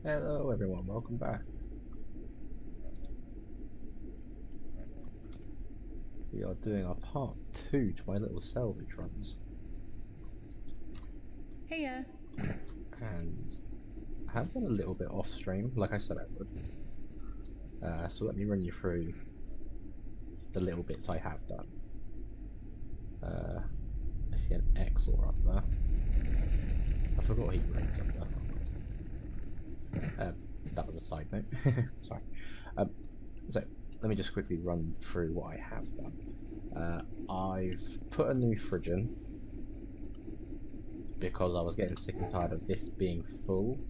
Hello everyone, welcome back. We are doing our part 2 to my little salvage runs. Heya. And I have done a little bit off stream, like I said I would. So let me run you through the little bits I have done. I see an Exor up there. I forgot he ranks up there. That was a side note. Sorry. So let me just quickly run through what I have done. I've put a new fridge in because I was getting sick and tired of this being full.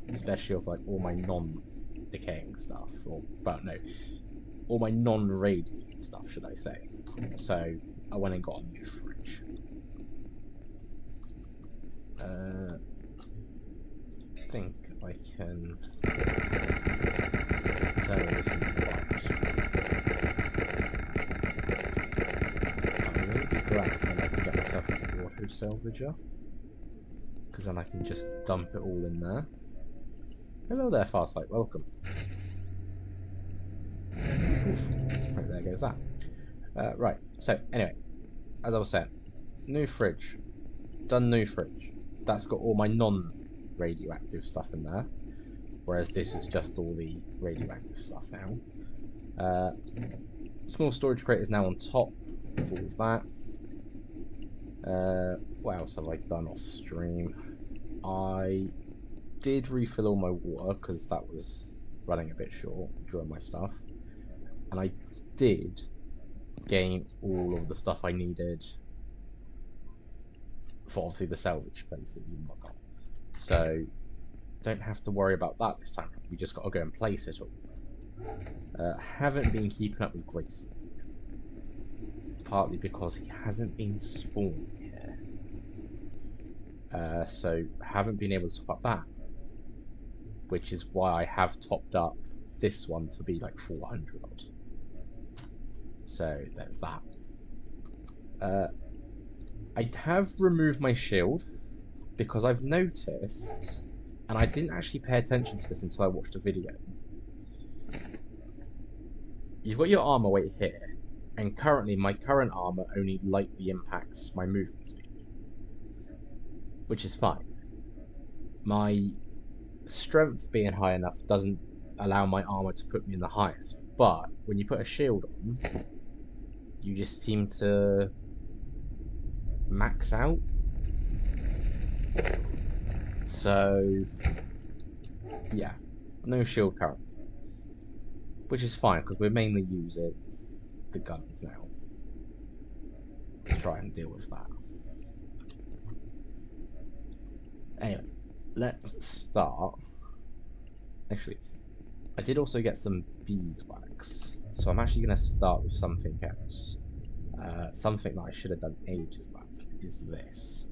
Especially of like all my non-decaying stuff, all my non-radiated stuff, should I say. So I went and got a new fridge. I think I can turn this into white. I'm really glad when I can get myself an auto salvager, because then I can just dump it all in there. Hello there, Farsight, welcome. Oof. Right, there goes that. Right, so anyway, as I was saying, new fridge. Done new fridge. That's got all my non-radioactive stuff in there, whereas this is just all the radioactive stuff now. Small storage crate is now on top of all of that. What else have I done off stream? I did refill all my water because that was running a bit short during my stuff, and I did gain all of the stuff I needed for obviously the salvage places and whatnot. So don't have to worry about that this time. We just got to go and place it all. Haven't been keeping up with Gracie, partly because he hasn't been spawning here. So haven't been able to top up that, which is why I have topped up this one to be like 400 odd. So there's that. I have removed my shield because I've noticed, and I didn't actually pay attention to this until I watched a video. You've got your armor weight here, and currently my current armor only lightly impacts my movement speed, which is fine. My strength being high enough doesn't allow my armor to put me in the highest, but when you put a shield on, you just seem to max out. So yeah, no shield currently, which is fine because we're mainly using the guns now to try and deal with that. Anyway, let's start. Actually, I did also get some beeswax, so I'm actually going to start with something else. Something that I should have done ages back is this.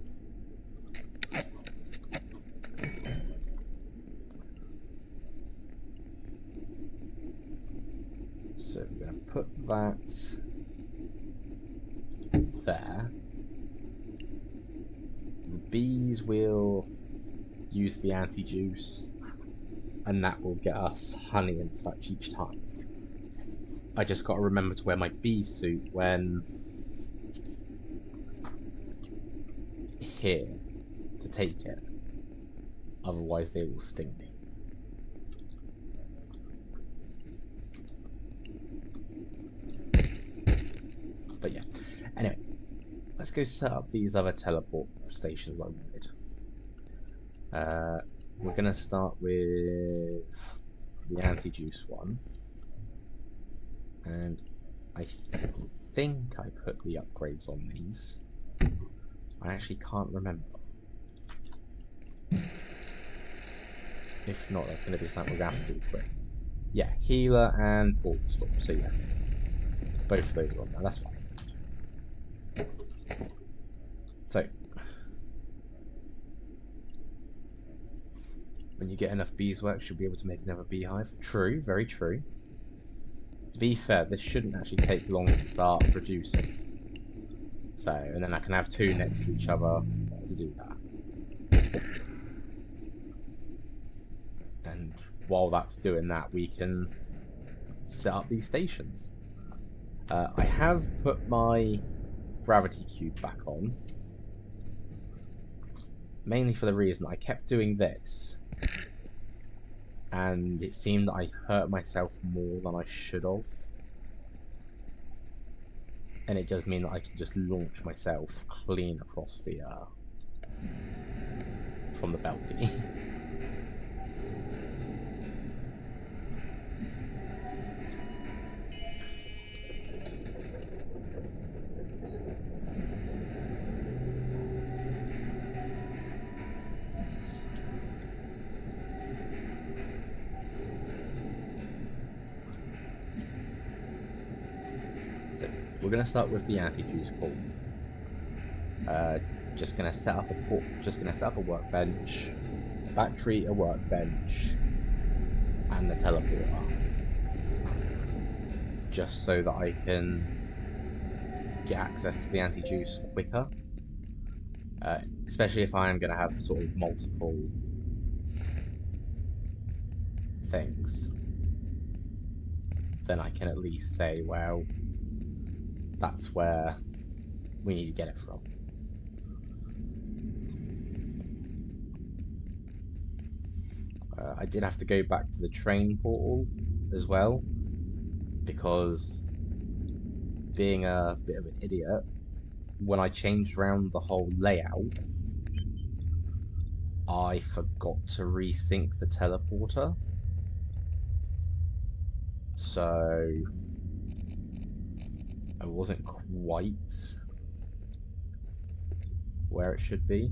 So we're going to put that there. The bees will use the anti-juice, and that will get us honey and such each time. I just got to remember to wear my bee suit when here to take it, otherwise they will sting me. But yeah, anyway, let's go set up these other teleport stations I wanted. We're going to start with the anti-juice one, and I think I put the upgrades on these. I actually can't remember. If not, that's going to be something we're going to have to do quick. Yeah, healer and portal storm, so yeah, both of those are on there, that's fine. So, when you get enough beeswax, you'll be able to make another beehive. True, very true. To be fair, this shouldn't actually take long to start producing. So, and then I can have two next to each other to do that. And while that's doing that, we can set up these stations. I have put my gravity cube back on, mainly for the reason I kept doing this, and it seemed that I hurt myself more than I should have. And it does mean that I can just launch myself clean across the from the balcony. So we're gonna start with the anti-juice pool. Just gonna set up a workbench, a battery, a workbench, and the teleporter, just so that I can get access to the anti-juice quicker. Especially if I am gonna have sort of multiple things, then I can at least say, well, that's where we need to get it from. I did have to go back to the train portal as well, because being a bit of an idiot, when I changed around the whole layout, I forgot to resync the teleporter. So I wasn't quite where it should be.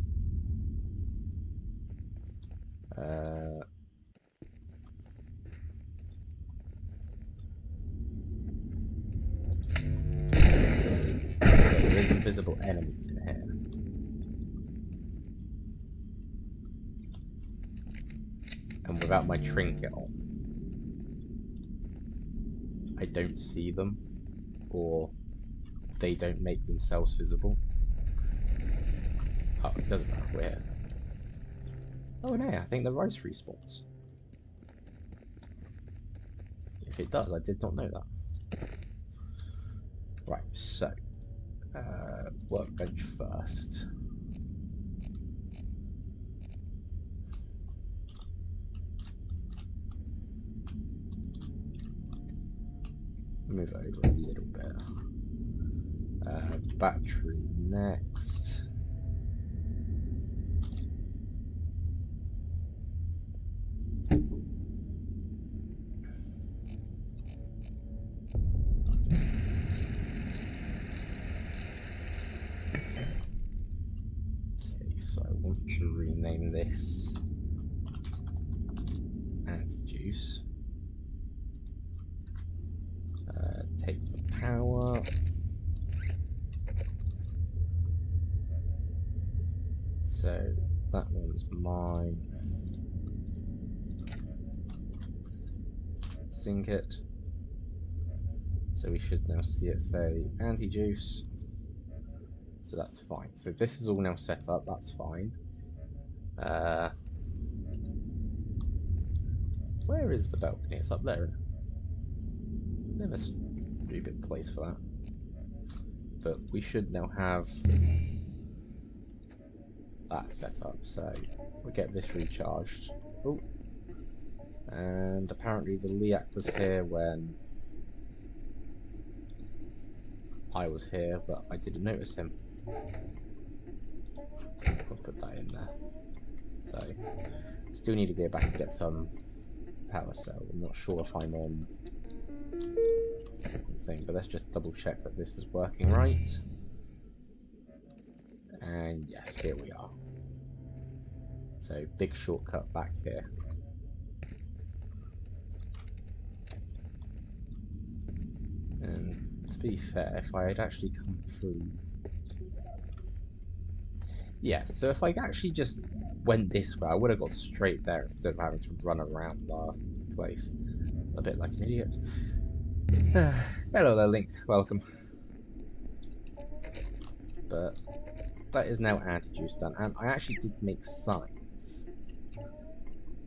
There is invisible enemies in here. And without my trinket on, I don't see them, or they don't make themselves visible. Oh, it doesn't matter, we're here. Oh no, I think the rice respawns. If it does, I did not know that. Right, so workbench first. Move over a little bit. Battery next. So I want to rename this anti-juice. Take the power. So that one's mine. Sync it. So we should now see it say anti-juice. So that's fine. So this is all now set up, that's fine. Where is the balcony? It's up there. There must be a good place for that. But we should now have that set up, so we'll get this recharged. Oh, and apparently the Liak was here when I was here, but I didn't notice him. I'll put that in there. So, still need to go back and get some power cells. I'm not sure if I'm on thing, but let's just double check that this is working right. And yes, here we are. So, big shortcut back here. And to be fair, if I had actually come through... Yeah, so if I actually just went this way, I would have got straight there instead of having to run around the place. A bit like an idiot. Hello there, Link. Welcome. But that is now anti-juice done, and I actually did make signs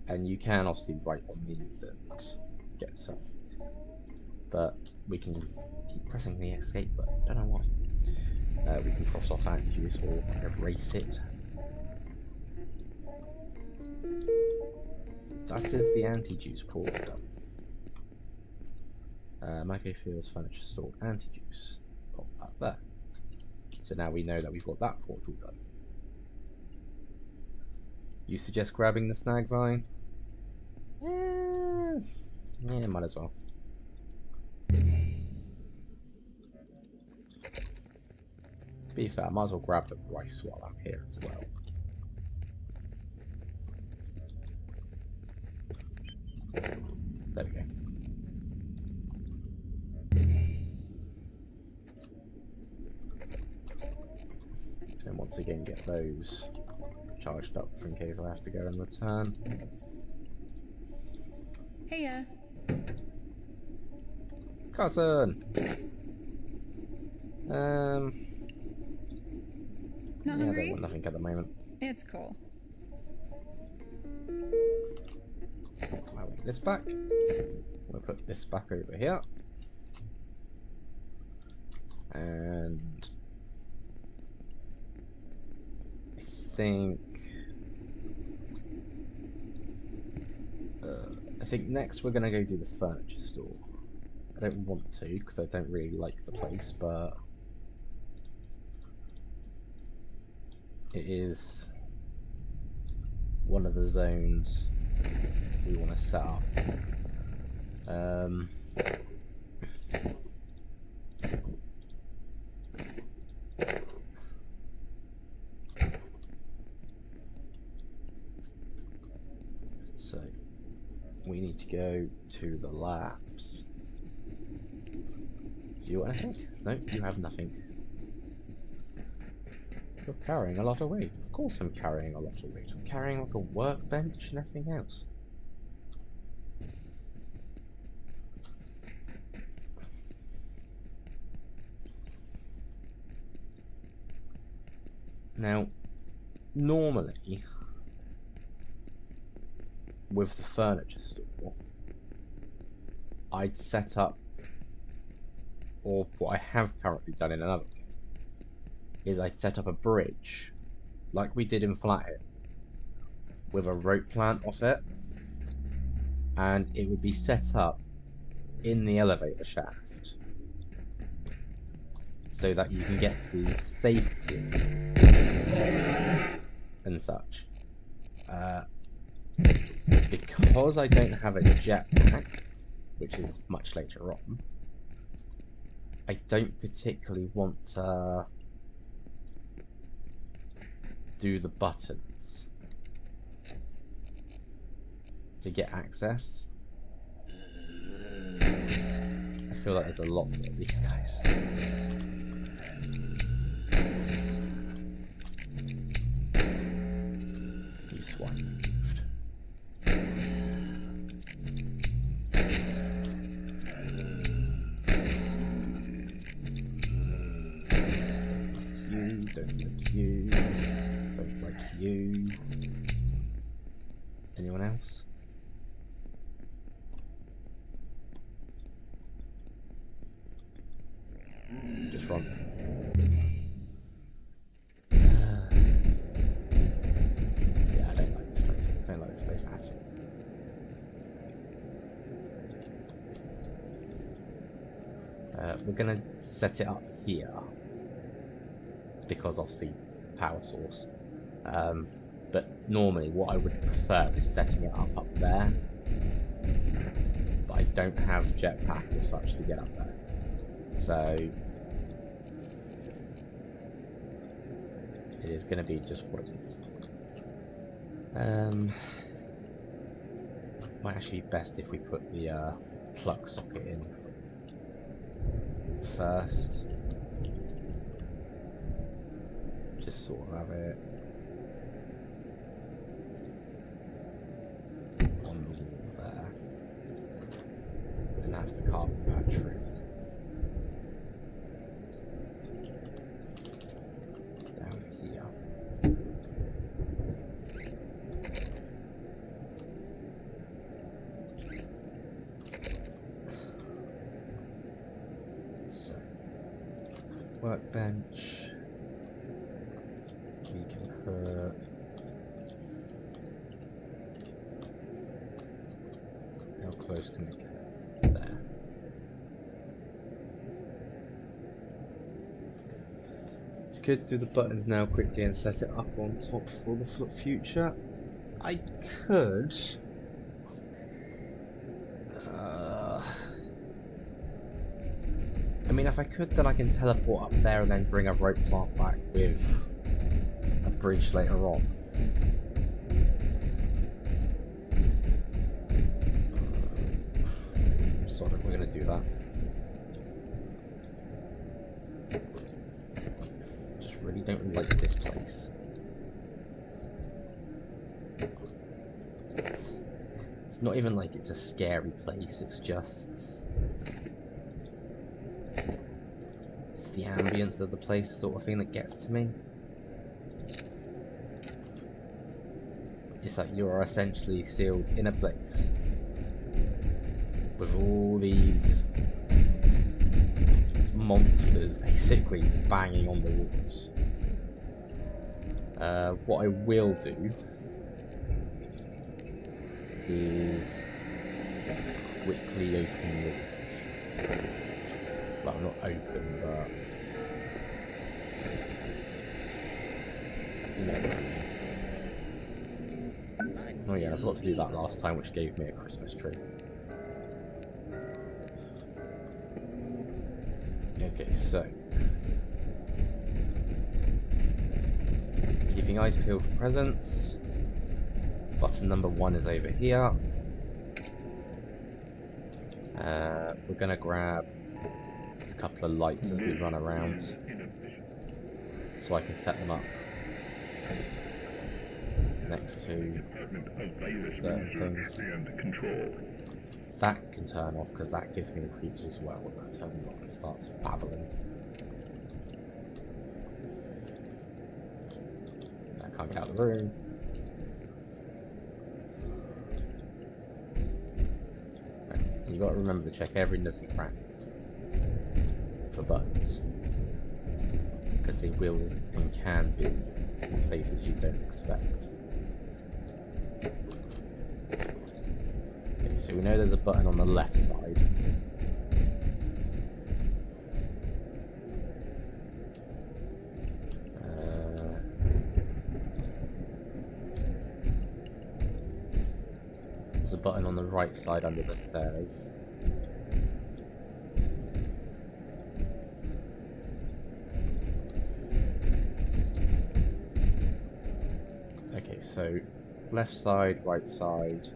And you can obviously write on these and get stuff. But we can keep pressing the escape button, don't know why. We can cross off anti-juice or erase it. That is the anti-juice port done. Micro Fields Furniture Store anti-juice. Pop that there. So now we know that we've got that portal done. You suggest grabbing the snag vine? Yeah, might as well. To be fair, I might as well grab the rice while I'm here as well. There we go. And once again get those charged up in case I have to go and return. Heya. Cousin! Not yeah, I hungry? don't want nothing at the moment. It's cool. So I'll put this back. We'll put this back over here. And I think next we're gonna go do the furniture store. I don't want to because I don't really like the place, but it is one of the zones we want to set up. So we need to go to the labs. Do you want anything? No, you have nothing. You're carrying a lot of weight. Of course I'm carrying a lot of weight. I'm carrying like a workbench and everything else. Now, normally, with the furniture store, I'd set up, or what I have currently done in another game, is I'd set up a bridge, like we did in Flathead, with a rope plant off it, and it would be set up in the elevator shaft, so that you can get to the safely and such. Because I don't have a jetpack, which is much later on, I don't particularly want to do the buttons to get access. I feel like there's a lot more of these guys. You swine. Don't like you. Don't like you. Anyone else? Just run. Yeah, I don't like this place. I don't like this place at all. We're gonna set it up here because obviously power source. But normally what I would prefer is setting it up there. But I don't have jetpack or such to get up there. So it is going to be just what it is. Might actually be best if we put the plug socket in first. Just sort of have it on the wall there. And have the carbon battery down here. workbench. We can put... How close can we get? There. Could do the buttons now quickly and set it up on top for the future. I could. I mean, if I could, then I can teleport up there and then bring a rope plant back with a bridge later on. Sorry, we're gonna do that. Just really don't like this place. It's not even like it's a scary place, it's just... it's the ambience of the place sort of thing that gets to me. It's like you are essentially sealed in a place with all these monsters basically banging on the walls. What I will do is quickly open these. Well, not open, but... oh yeah, I forgot to do that last time, which gave me a Christmas tree. Okay, so... keeping eyes peeled for presents. Button number 1 is over here. We're gonna grab a couple of lights as we run around, so I can set them up next to certain things. That can turn off because that gives me the creeps as well when that turns on and starts babbling. I can't get out of the room. You got to remember to check every nook and cranny for buttons, because they will and can be in places you don't expect. Okay, so we know there's a button on the left side. There's a button on the right side under the stairs. Okay, so left side, right side.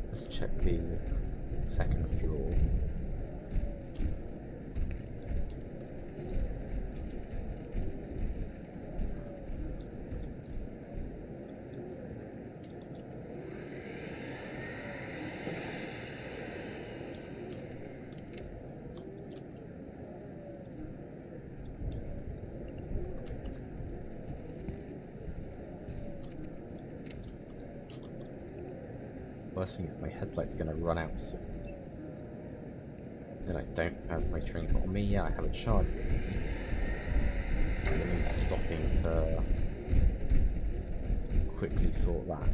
Let's check the second floor. Worst thing is my headlight's going to run out soon. And I don't have my trinket on me. Yeah, I have a charge with me. That means stopping to quickly sort that.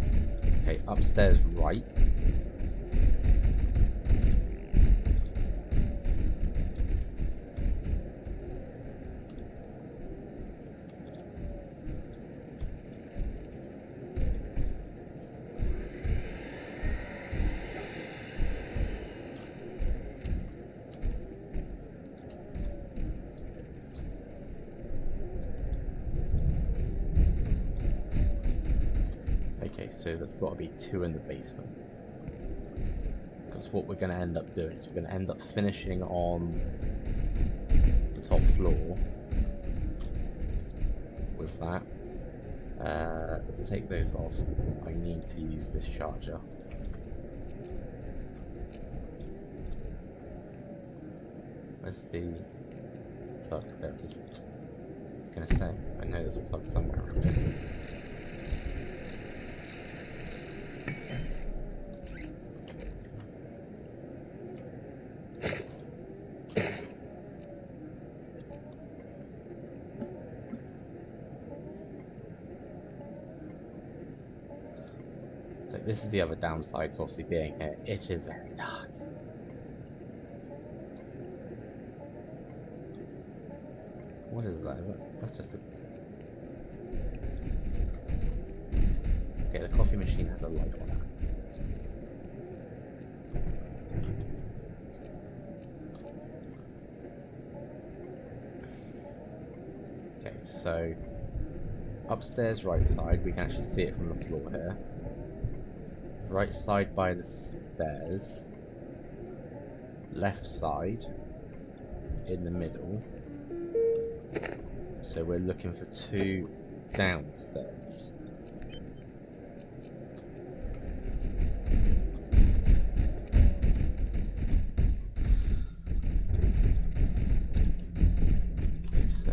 Okay, upstairs right. Okay, so there's got to be 2 in the basement. Because what we're going to end up doing is we're going to end up finishing on the top floor with that. To take those off, I need to use this charger. Where's the plug? There it is. I was going to say, I know there's a plug somewhere around here. this is the other downside to obviously being here. It is very dark. What is that? That's just a... Okay, the coffee machine has a light on it. Okay, so upstairs right side, we can actually see it from the floor here. Right side by the stairs. Left side in the middle. So we're looking for 2 downstairs. Okay, so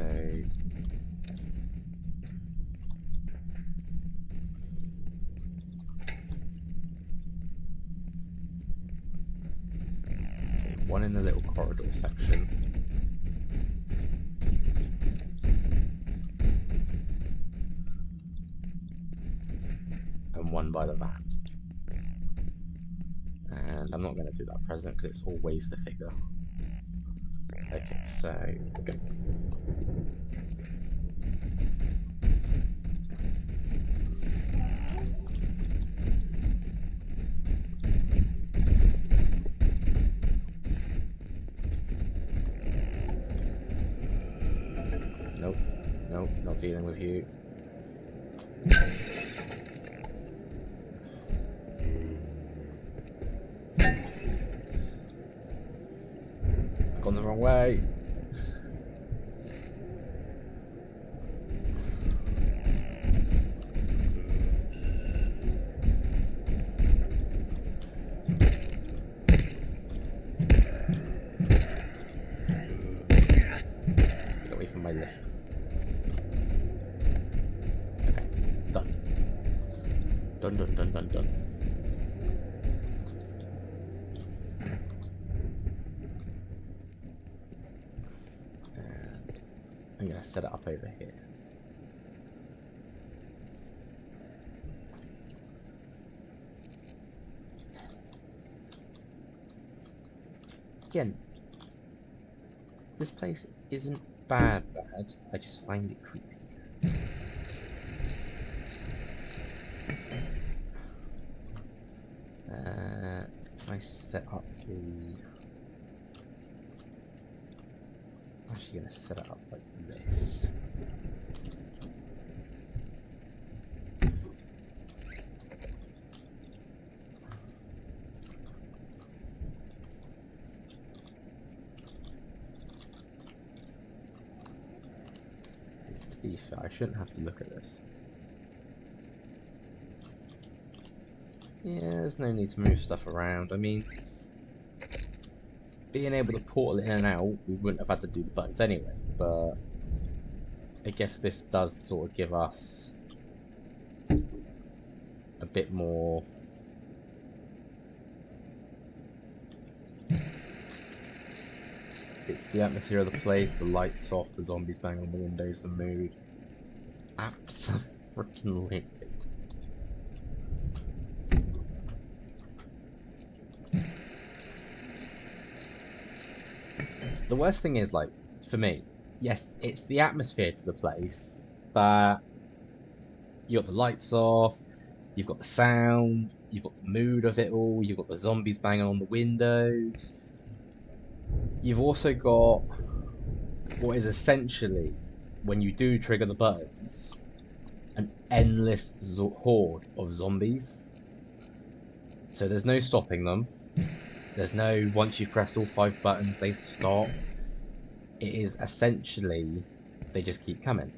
one in the little corridor section. And one by the van. And I'm not going to do that present because it's always the figure. Okay, so go. Nope, nope, not dealing with you. I've gone the wrong way. Get away from my lift. Okay, done. Done, done, done, done, done. And I'm going to set it up over here. Again, this place isn't bad, I just find it creepy. If I set up the... I'm actually going to set it up like this. To be fair, I shouldn't have to look at this. Yeah, there's no need to move stuff around. I mean, being able to portal it in and out, we wouldn't have had to do the buttons anyway, but I guess this does sort of give us a bit more... It's the atmosphere of the place, the lights off, the zombies bang on the windows, the mood. Absolutely. The worst thing is, like, for me, yes, it's the atmosphere to the place, but you got the lights off, you've got the sound, you've got the mood of it all, you've got the zombies banging on the windows. You've also got what is essentially, when you do trigger the buttons, an endless horde of zombies. So there's no stopping them. There's no, once you've pressed all 5 buttons, they stop. It is essentially, they just keep coming.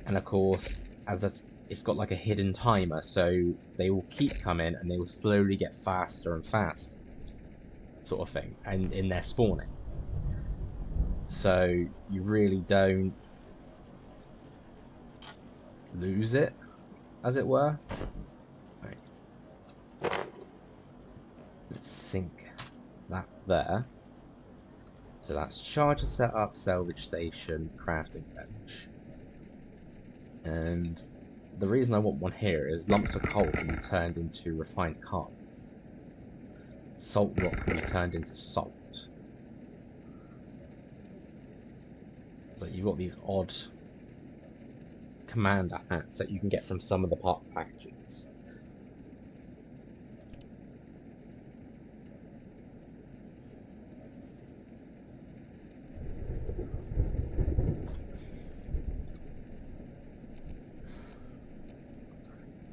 And of course, it's got like a hidden timer, so they will keep coming and they will slowly get faster and faster. Sort of thing. And in their spawning. So you really don't lose it, as it were. Right. Let's sync that there. So that's charger setup, salvage station, crafting bench. And the reason I want one here is lumps of coal can be turned into refined carbon. Salt rock can be turned into salt. So you've got these odd commander hats that you can get from some of the part packages.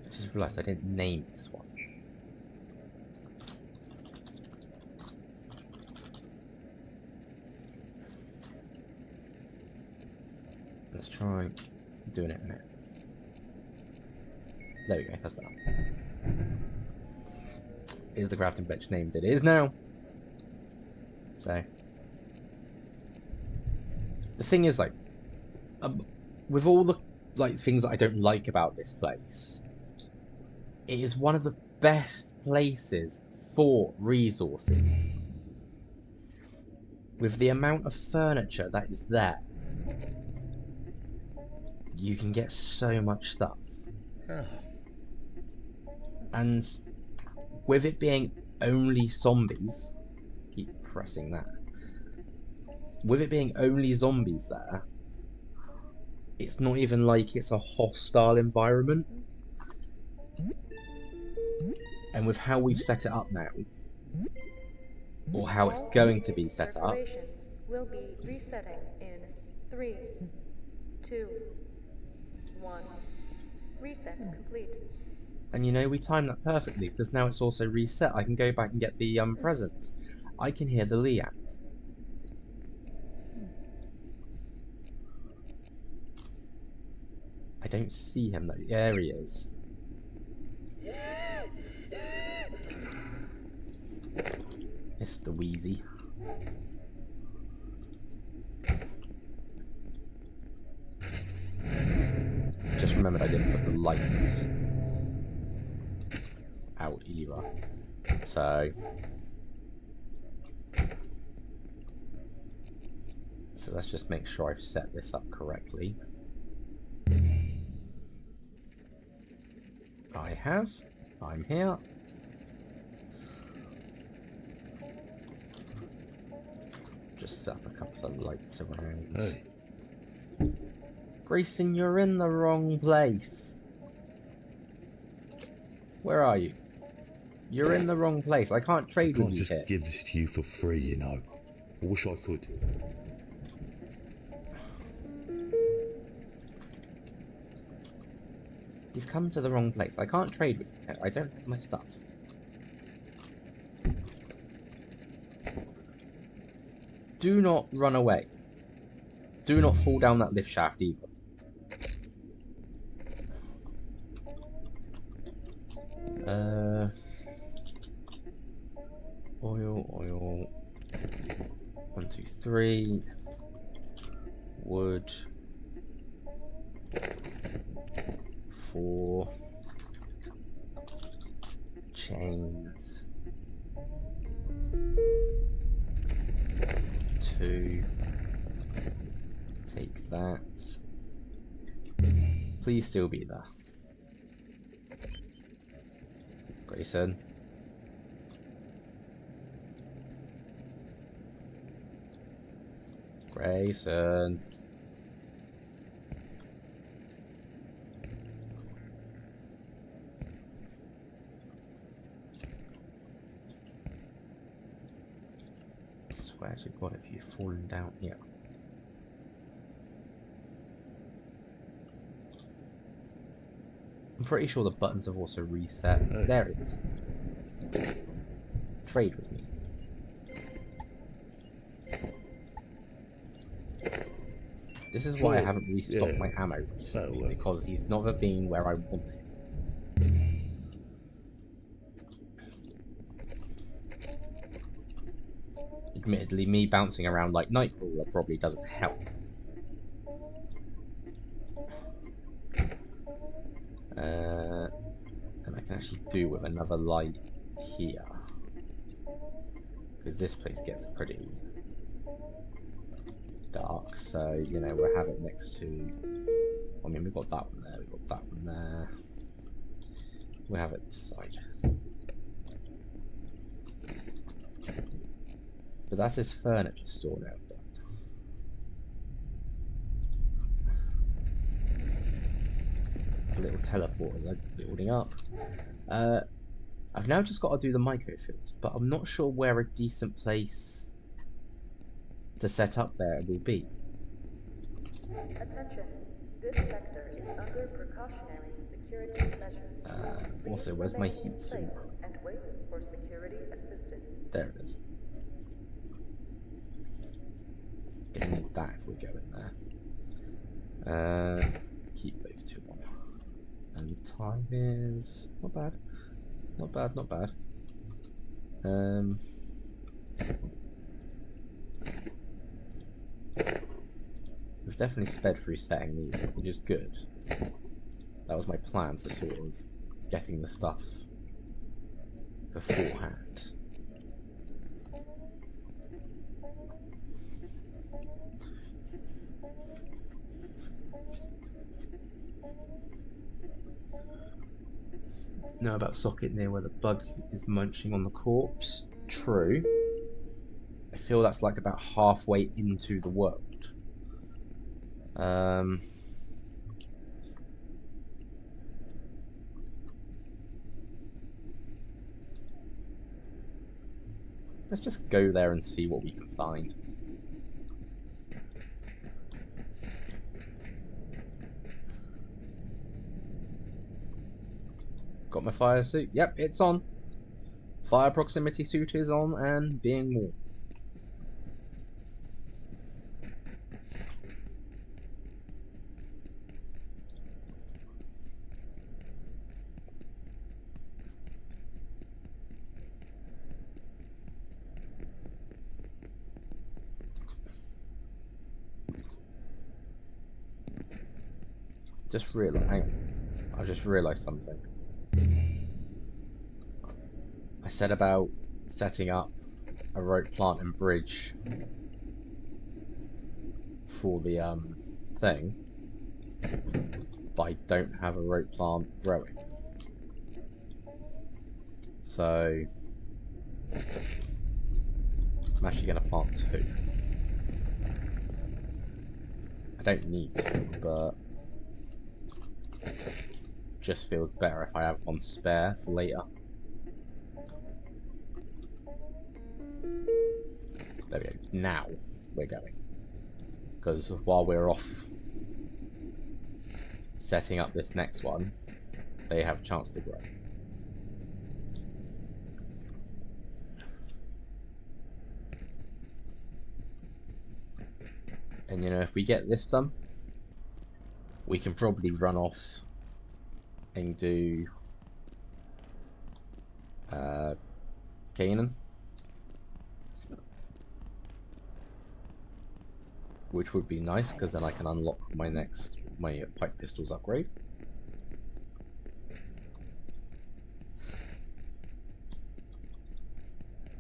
I just realised I didn't name this one. Let's try doing it now. There we go, that's better. Is the crafting bench named? It is now. So the thing is, like, with all the things that I don't like about this place, it is one of the best places for resources. With the amount of furniture that is there, you can get so much stuff. And with it being only zombies, keep pressing that. With it being only zombies there, it's not even like it's a hostile environment. And with how we've set it up now, or how it's going to be set up, will be resetting in 3, 2, 1. Reset complete. and you know, we timed that perfectly because now it's also reset. I can go back and get the presents. I can hear the Liak. I don't see him though. There he is. Mr. Wheezy. Just remembered I didn't put the lights out either. So let's just make sure I've set this up correctly. I have. I'm here. Just set up a couple of lights around. Hey. Grayson, you're in the wrong place. Where are you? You're in the wrong place. I can't trade with you here. I can't just give this to you for free, you know. I wish I could. He's come to the wrong place. I can't trade with you. I don't have my stuff. Do not run away. Do not fall down that lift shaft either. Oil. 1, 2, 3. Wood. 4 chains. 2. Take that. Please still be there. Grayson. Grayson. I swear to God, if you've fallen down here. I'm pretty sure the buttons have also reset. Hey. There it is. Trade with me. This is why I haven't restocked my ammo recently, because he's never been where I want him. Admittedly, me bouncing around like Nightcrawler probably doesn't help. And I can actually do with another light here, because this place gets pretty dark. So, you know, we'll have it next to, I mean, we've got that one there, we've got that one there. We have it this side. But that's his furniture store now. A little teleporters are building up. I've now just got to do the microfields, but I'm not sure where a decent place to set up there will be. Attention. This sector is under precautionary security measures. Also, Please where's my remain in heat suit? place and wait for security assistance. There it is. Gonna need that if we go in there. Keep those two on. And the time is not bad. Not bad, not bad. We've definitely sped through setting these up, which is good. That was my plan for sort of getting the stuff beforehand. Know about socket near where the bug is munching on the corpse? True. I feel that's like about halfway into the world. Let's just go there and see what we can find. Got my fire suit? Yep, it's on. Fire proximity suit is on and being worn. I just realised something. I said about setting up a rope plant and bridge for the thing, but I don't have a rope plant growing. So I'm actually going to plant 2. I don't need to, but just feels better if I have one spare for later. There we go. Now we're going. Because while we're off setting up this next one, they have a chance to grow. And you know, if we get this done, we can probably run off and do Canaan, which would be nice because then I can unlock my pipe pistols upgrade.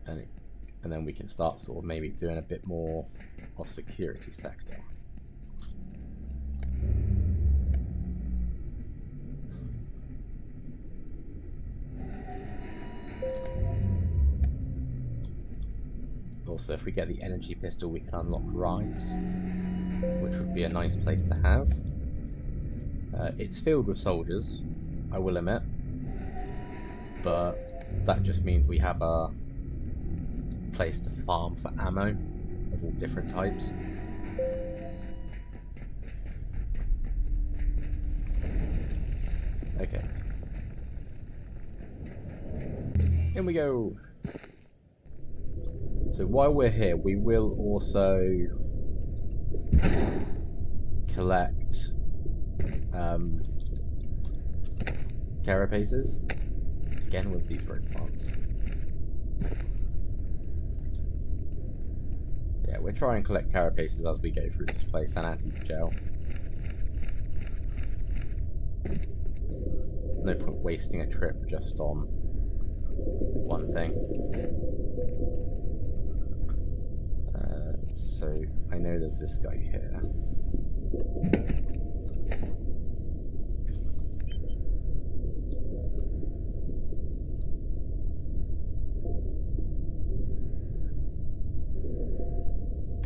And then we can start sort of maybe doing a bit more of security sector. Also, if we get the energy pistol, we can unlock Rise, which would be a nice place to have. It's filled with soldiers, I will admit, but that just means we have a place to farm for ammo of all different types. Okay. In we go. So while we're here, we will also collect carapaces, again with these rope plants. Yeah, we'll try and collect carapaces as we go through this place and anti-gel. No point wasting a trip just on one thing. So I know there's this guy here.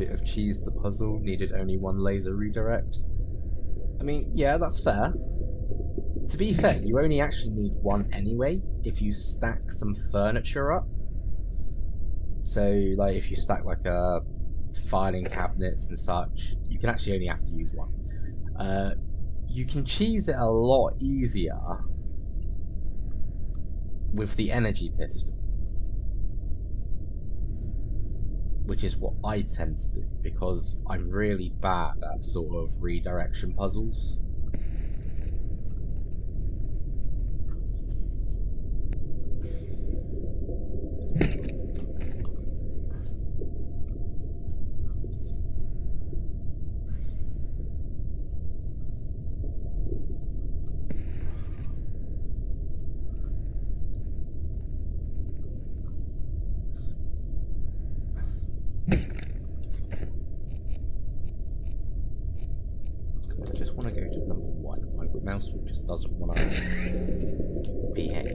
bit of cheese the puzzle needed only one laser redirect. I mean, yeah, that's fair. To be fair, you only actually need one anyway if you stack some furniture up. So, like, if you stack like filing cabinets and such, you can actually only have to use one. You can cheese it a lot easier with the energy pistol, which is what I tend to do because I'm really bad at sort of redirection puzzles. I just want to go to number 1. My mouse just doesn't want to behave.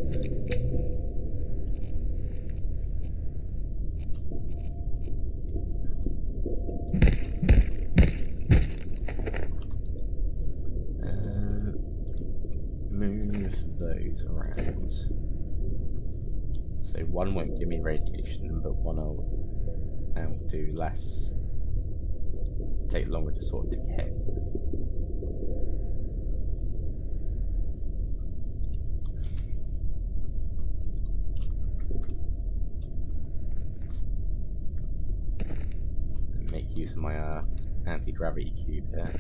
Move those around. So one won't give me radiation, but one will now do less. Take longer to sort of decay. Make use of my anti-gravity cube here.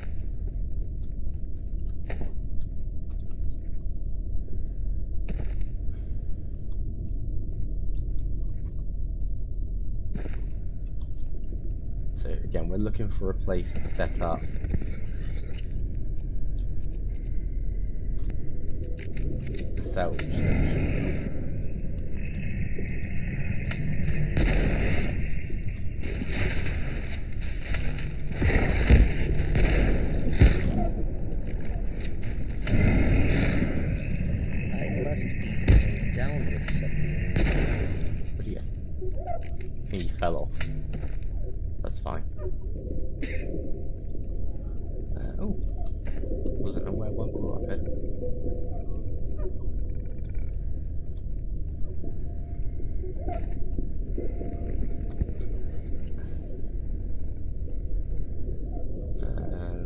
So again, we're looking for a place to set up the salvage station. I must be going down with something. What do you get? He fell off. That's fine. Oh, wasn't aware one brought up it.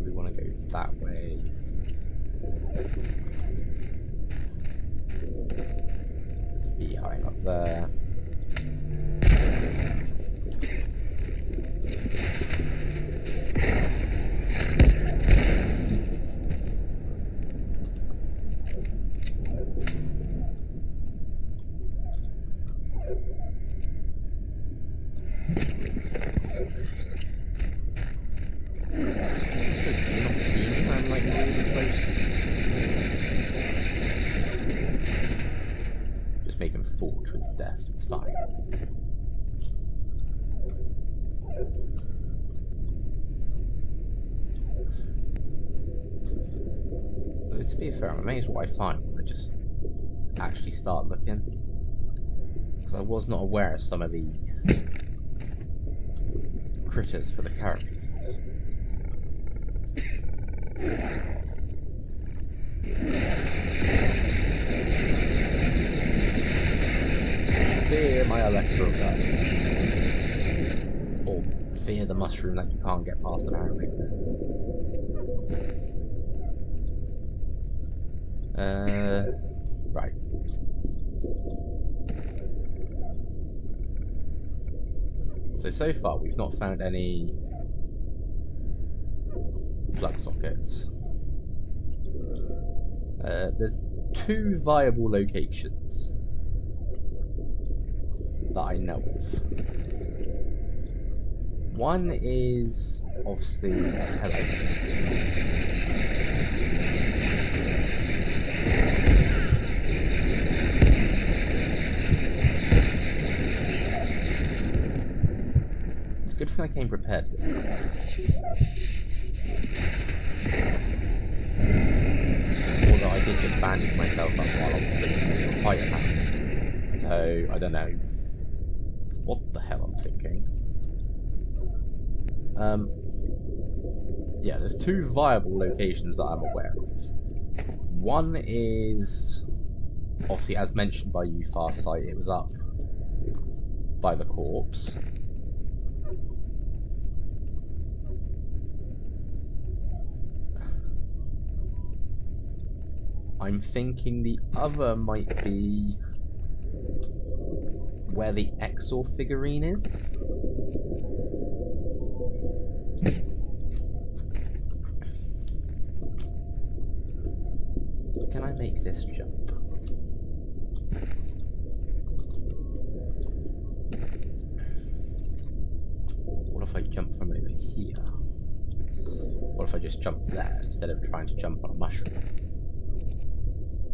We want to go that way. There's a beehive up there. Make him fall to his death, it's fine. But to be fair, I'm amazed what I find when I just actually start looking. Because I was not aware of some of these critters for the carapaces. Fear my electro gun. Or fear the mushroom that you can't get past, apparently. Right. So far we've not found any plug sockets. There's 2 viable locations that I know of. One is obviously hello. It's a good thing I came prepared this time. Although I did just bandage myself up while I was sleeping in a fight apparently. So I don't know what the hell I'm thinking. Yeah, there's two viable locations that I'm aware of. One is, obviously, as mentioned by you, Farsight, it was up by the corpse. I'm thinking the other might be where the Exor figurine is. Can I make this jump? What if I jump from over here? What if I just jump there instead of trying to jump on a mushroom?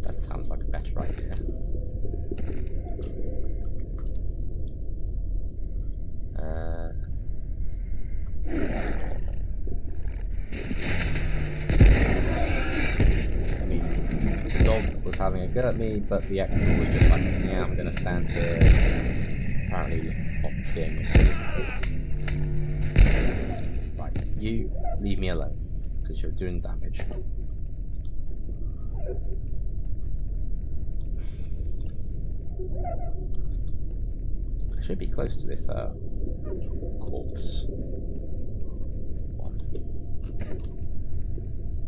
That sounds like a better idea. I mean, the dog was having a go at me, but the Exor was just like, yeah, I'm gonna stand here. Apparently hops in. Right, you leave me alone, because you're doing damage. I should be close to this corpse one.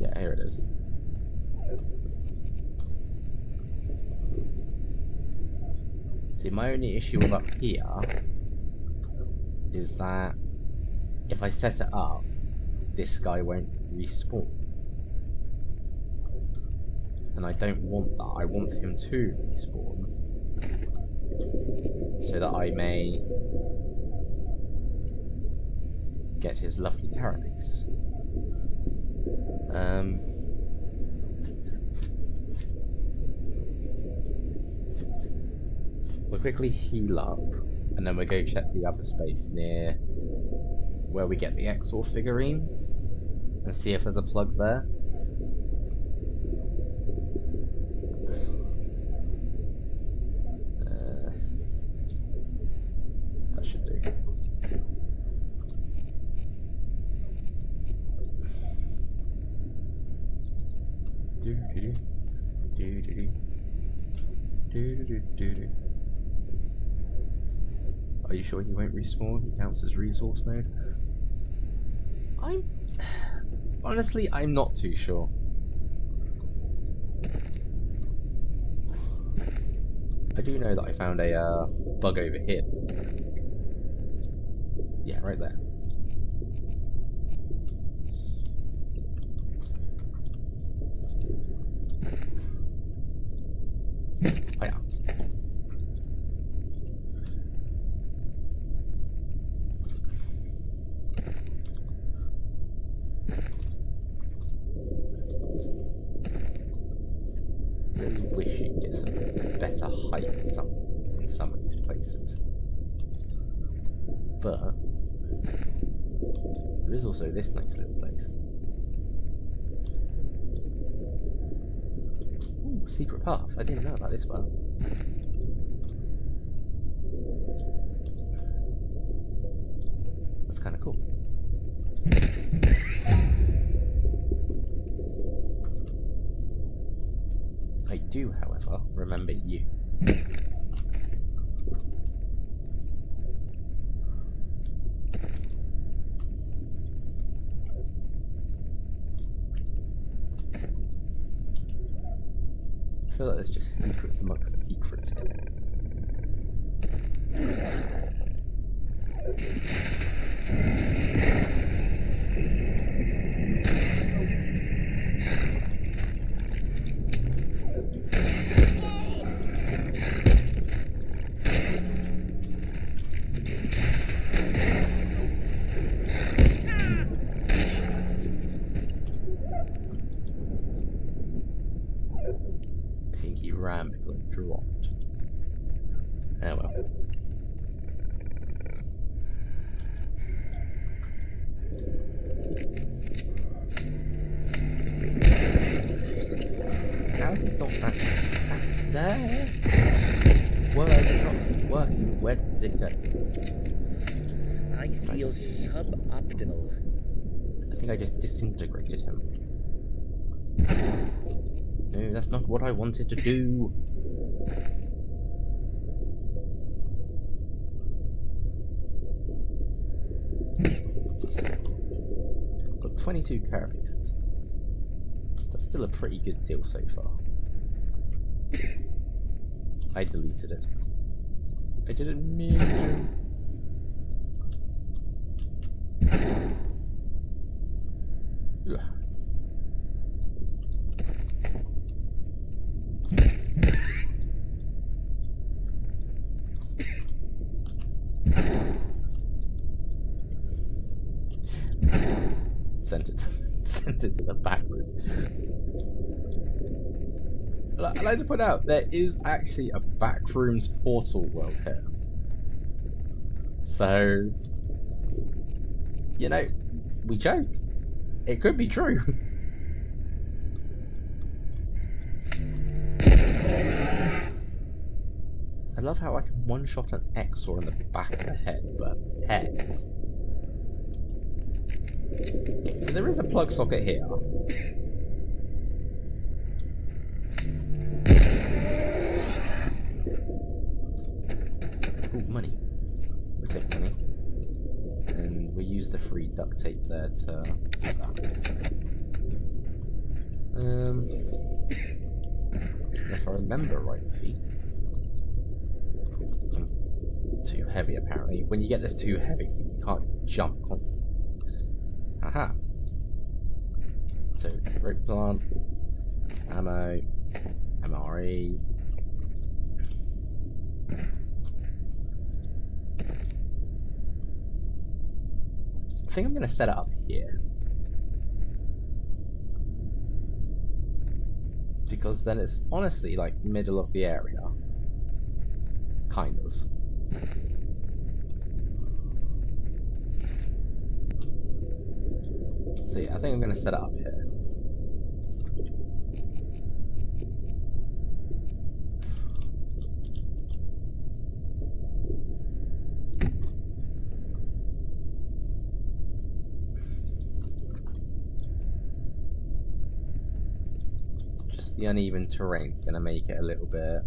Yeah, here it is. See, my only issue with up here is that if I set it up, this guy won't respawn. And I don't want that. I want him to respawn, so that I may get his lovely carapace. We'll quickly heal up, and then we'll go check the other space near where we get the Exor figurine, and see if there's a plug there. That should do. Are you sure he won't respawn? He counts as resource node? Honestly, I'm not too sure. I do know that I found a bug over here. Yeah, right there. Oh yeah. Really wish you could get some better height in some of these places. But there is also this nice little place. Ooh, secret path. I didn't know about this one. That's kind of cool. I do, however, remember you. I feel like there's just secrets amongst secrets here. I think he ran because it dropped. Oh well. How is it not back there? Words not working. Where did it go? I feel suboptimal. I think I just disintegrated him. No, that's not what I wanted to do. Got 22 carapaces. That's still a pretty good deal so far. I deleted it. I didn't mean to. Ugh. Sent it, sent it to the back room. I'd like to point out there is actually a backrooms portal world here. So, you know, we joke. It could be true. I love how I can one-shot an Exor in the back of the head, but heck. Okay, so there is a plug socket here. Ooh, money. We'll take money. And we use the free duct tape there to do that. If I remember rightly, I'm too heavy apparently. When you get this too heavy thing, you can't jump constantly. Haha. So, rope plant, ammo, MRE. I think I'm going to set it up here. Because then it's honestly like middle of the area. Kind of. So yeah, I think I'm going to set it up here. Just the uneven terrain is going to make it a little bit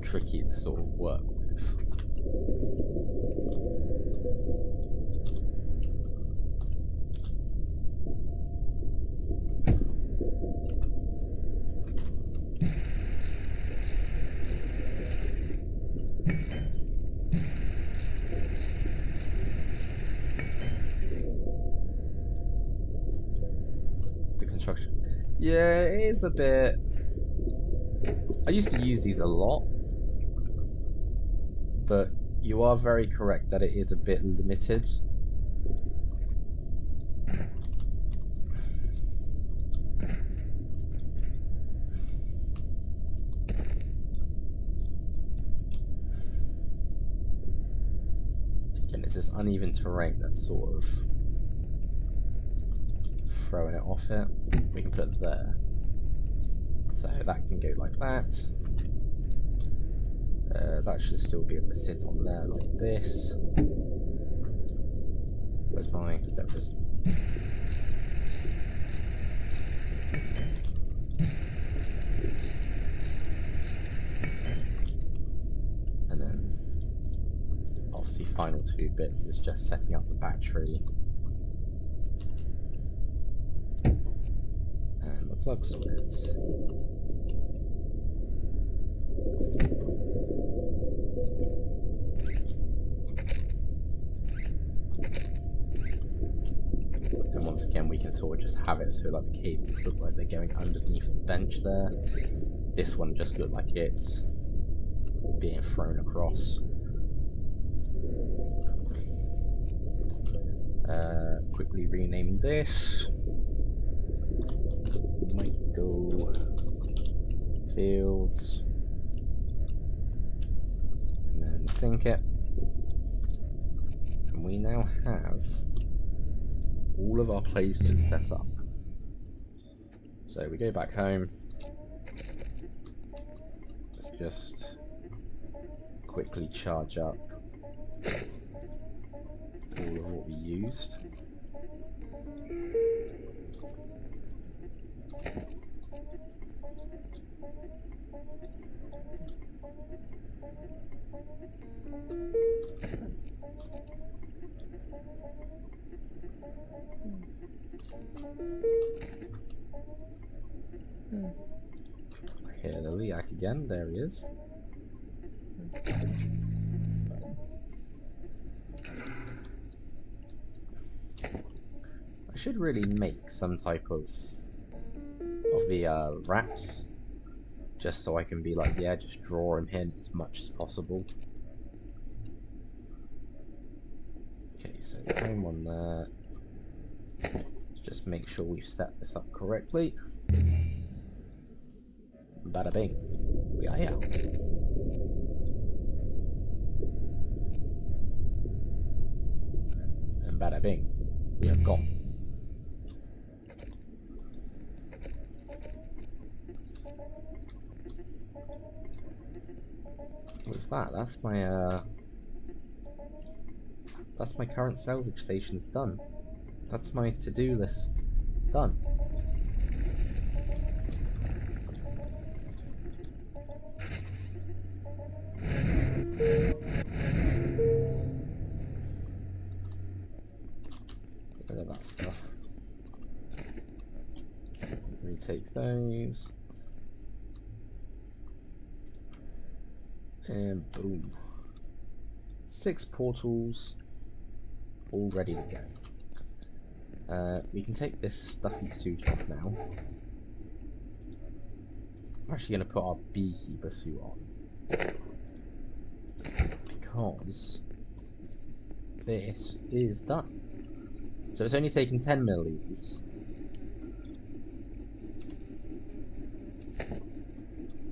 tricky to sort of work with. Yeah, it is a bit... I used to use these a lot, but you are very correct that it is a bit limited. Again, it's this uneven terrain that's sort of throwing it off it. We can put it there. So that can go like that. That should still be able to sit on there like this. Where's my... There it is. And then obviously final two bits is just setting up the battery and the plug sockets. And once again, we can sort of just have it so like the cables look like they're going underneath the bench there. This one just looked like it's being thrown across. Quickly rename this. Might go fields. And then sync it. And we now have all of our places set up. So we go back home. Let's just quickly charge up all of what we used. I hear the Liak again, there he is. I should really make some type of the wraps, just so I can be like, yeah, just draw him in as much as possible. Okay, so home on there. Let's just make sure we've set this up correctly. Bada bing, we are here. And bada bing, we are gone. With that, that's my current salvage stations done. That's my to-do list done. Get rid of that stuff. Retake those. And boom. 6 portals, all ready to go. We can take this stuffy suit off now. I'm actually going to put our beekeeper suit on, because this is done. So it's only taken 10 milliliters.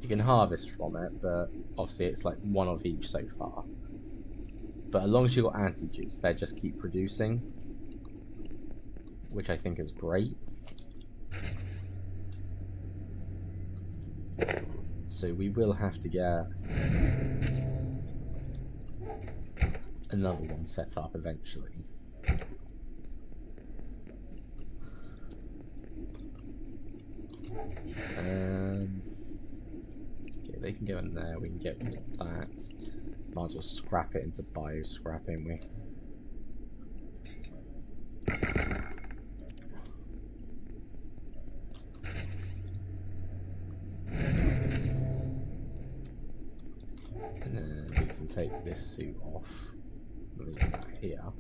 You can harvest from it, but obviously it's like 1 of each so far. But as long as you've got anti-juice, they just keep producing, which I think is great. So we will have to get another one set up eventually. Okay, they can go in there, we can get rid of that. Might as well scrap it into bio-scrap, ain't we? And then we can take this suit off, leave that here.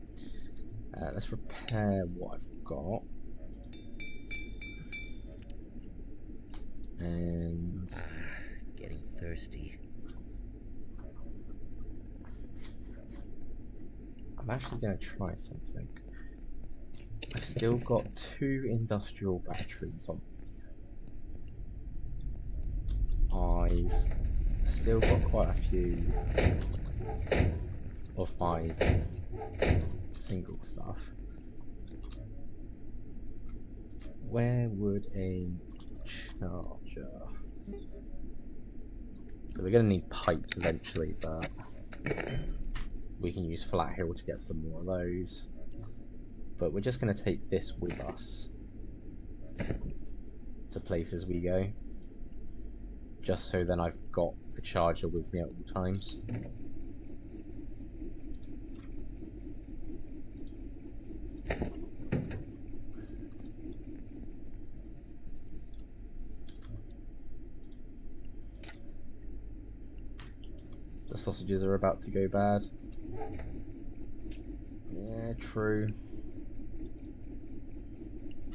Let's repair what I've got. And Getting thirsty. I'm actually going to try something. I've still got 2 industrial batteries on me. I've still got quite a few of my single stuff. Where would a charger? So we're going to need pipes eventually, but we can use Flat Hill to get some more of those. But we're just going to take this with us to places we go, just so then I've got a charger with me at all times. The sausages are about to go bad. Yeah, true.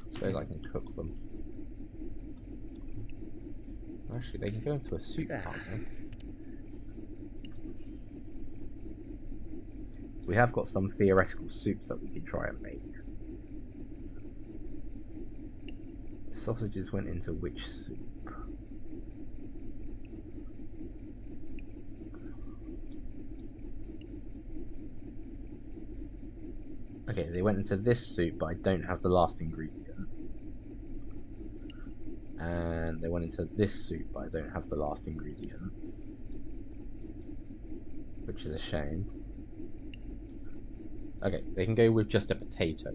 Suppose I can cook them. Actually, they can go into a soup, can't they? We have got some theoretical soups that we can try and make. Sausages went into which soup? Okay, they went into this soup, but I don't have the last ingredient. And they went into this soup, but I don't have the last ingredient. Which is a shame. Okay, they can go with just a potato.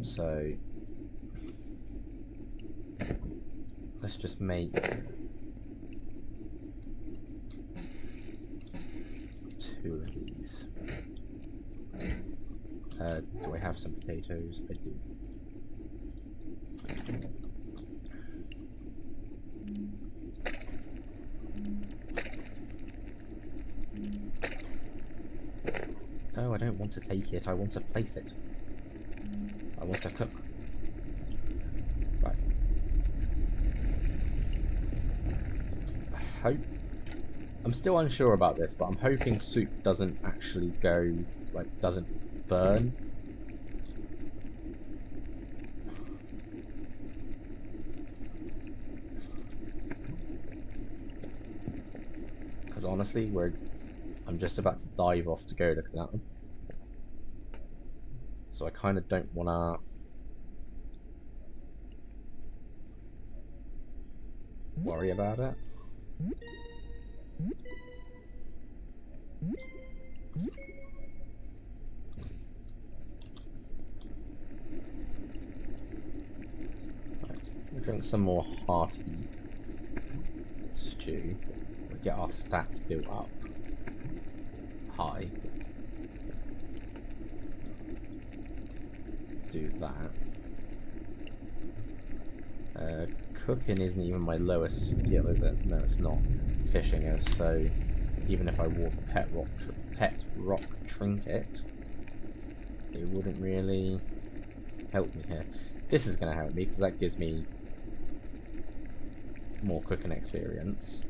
So let's just make 2 of these. Do I have some potatoes? I do. No, I don't want to take it, I want to place it. I want to cook. Right. I'm still unsure about this, but I'm hoping soup doesn't actually go, like, doesn't burn. Because honestly, I'm just about to dive off to go look at them. So I kind of don't want to... worry about it. We'll drink some more hearty stew. We'll get our stats built up high. Do that. Cooking isn't even my lowest skill, is it? No, it's not. Fishing is, so even if I wore the pet rock trinket, it wouldn't really help me here. This is going to help me because that gives me more cooking experience.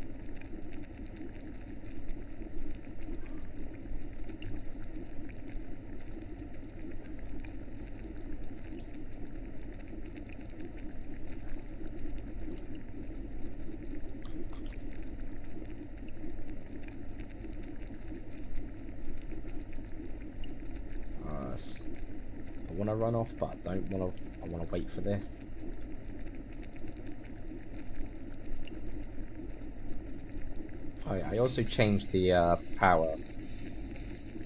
I want to run off, but I don't want to. I want to wait for this. Oh yeah, I also changed the power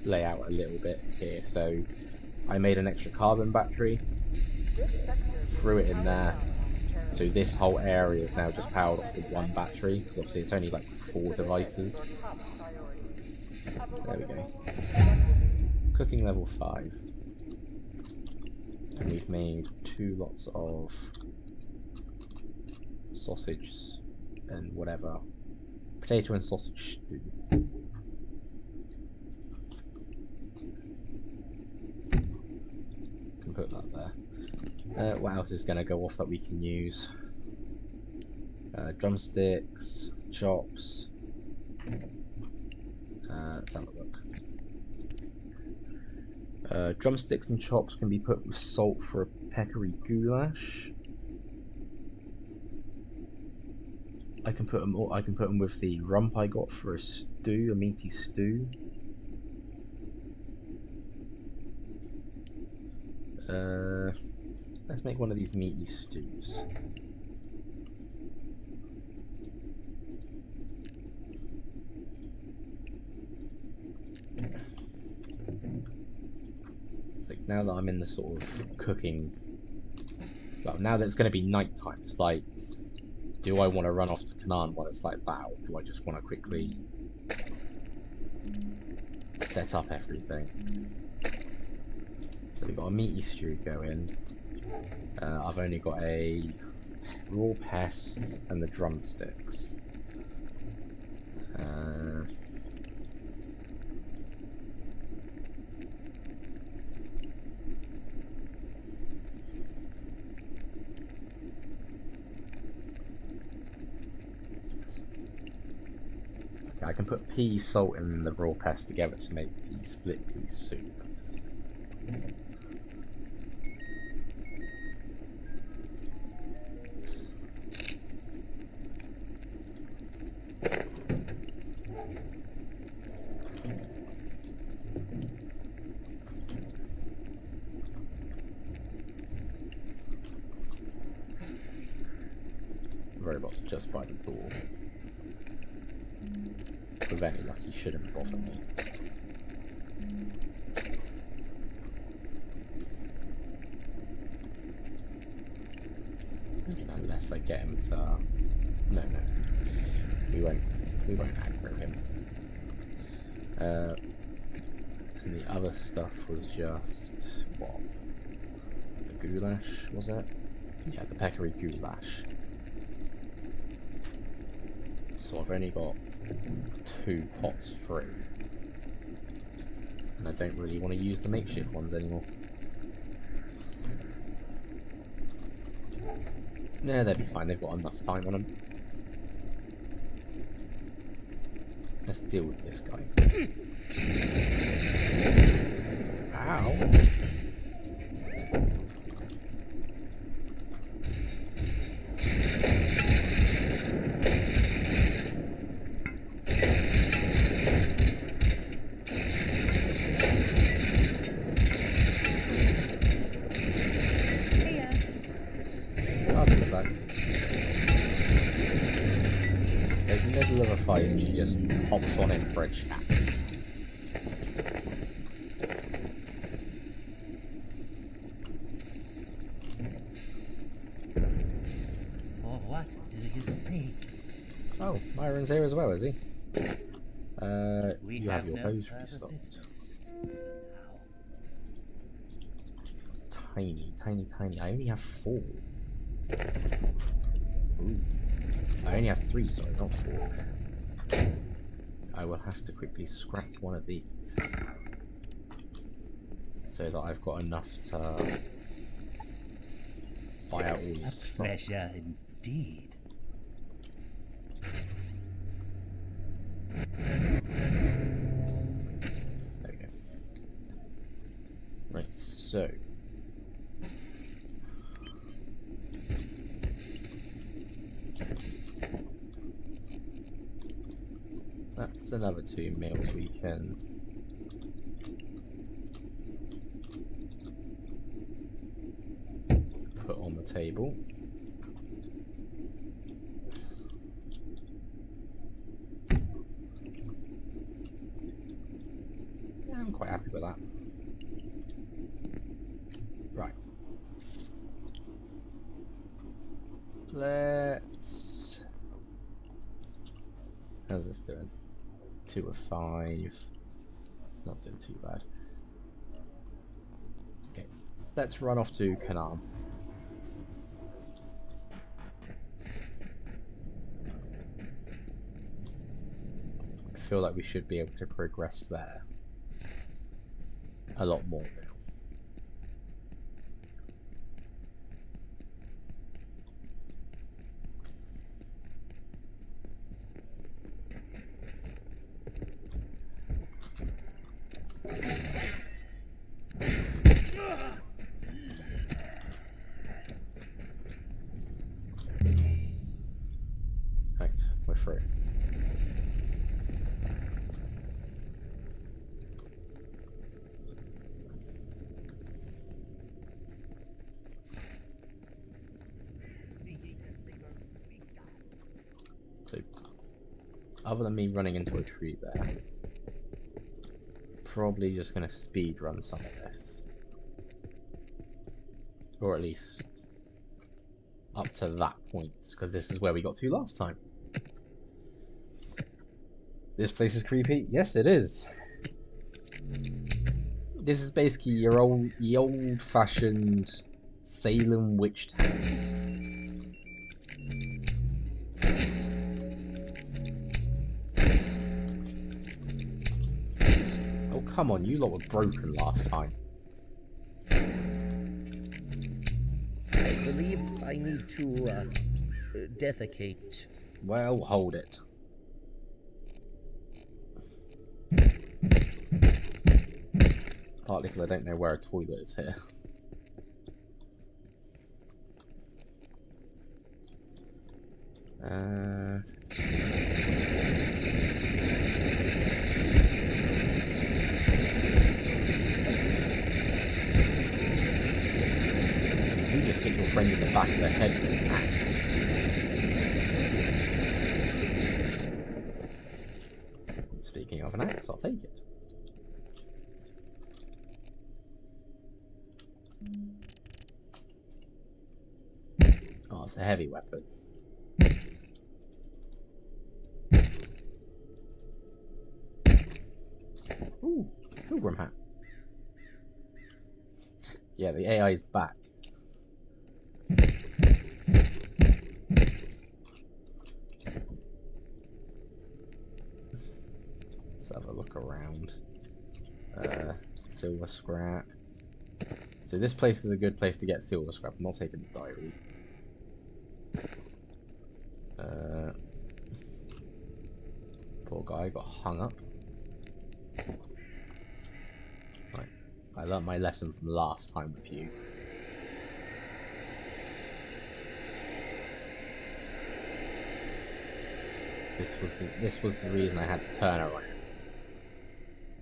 layout a little bit here, so I made an extra carbon battery, threw it in there, so this whole area is now just powered off the one battery, because obviously it's only like 4 devices. There we go. Cooking level 5. And we've made 2 lots of sausage and whatever. Potato and sausage stew. Can put that there. What else is going to go off that we can use? Drumsticks, chops. Let's have a look. Drumsticks and chops can be put with salt for a peccary goulash. I can put them with the rump I got for a stew, a meaty stew. Let's make one of these meaty stews. It's like now that I'm in the sort of cooking, well, now that it's going to be night time, it's like, do I want to run off to command when it's like that, or do I just want to quickly set up everything? So we've got a meaty stew going. I've only got a raw pest and the drumsticks. Okay, I can put pea, salt, and the raw pest together to make the split pea soup. Robot's just by the door. With any luck, he shouldn't bother me. unless I get him to... No. We won't aggro him. And the other stuff was just... what? The goulash, was it? Yeah, the peccary goulash. So I've only got 2 pots free. And I don't really want to use the makeshift ones anymore. Yeah, they'll be fine, they've got enough time on them. Let's deal with this guy. Ow! Fight and she just hops on him for a chat. Oh, what do you say? Oh, Myron's here as well, is he? We you have your no hose further restocked. business. It's tiny. I only have 4. Ooh. I only have 3, sorry, not 4. I will have to quickly scrap one of these so that I've got enough to buy out all A this stock. treasure indeed. There we go. Right, so that's another 2 meals we can put on the table. Yeah, I'm quite happy with that. Right. Let's... How's this doing? 2 of 5. It's not doing too bad. Okay, let's run off to Canaan. I feel like we should be able to progress there a lot more now. Right, we're through. So, other than me running into a tree there, probably just going to speed run some of this. Or at least up to that point, because this is where we got to last time. This place is creepy? Yes, it is. This is basically your old-fashioned Salem witch town. Oh, come on, you lot were broken last time. I believe I need to defecate. Well, hold it. Partly because I don't know where a toilet is here. You just hit your friend in the back of the head with an axe. Speaking of an axe, I'll take it. Oh, it's a heavy weapon. Ooh, pilgrim hat. Yeah, the AI is back. Let's have a look around. Silver scrap. So this place is a good place to get silver scrap. I'm not taking the diary. Poor guy got hung up. Right. I learnt my lesson from last time with you. This was the reason I had to turn around.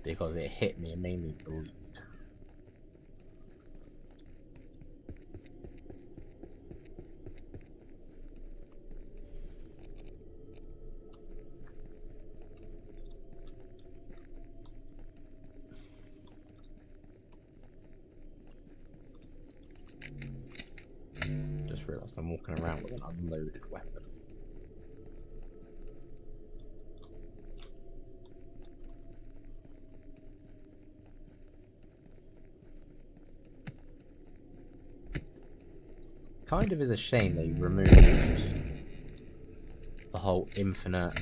Because it hit me and made me bleed. Just realised I'm walking around with an unloaded weapon. Kind of is a shame they removed the whole infinite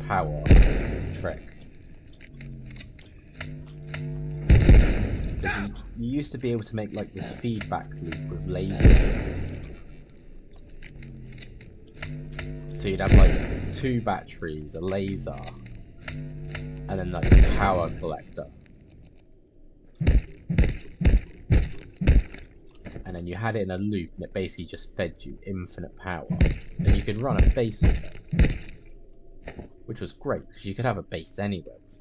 power trick. Because you used to be able to make like this feedback loop with lasers. So you'd have like 2 batteries, a laser, and then like a power collector. And then you had it in a loop and it basically just fed you infinite power. And you could run a base with it. Which was great, because you could have a base anywhere with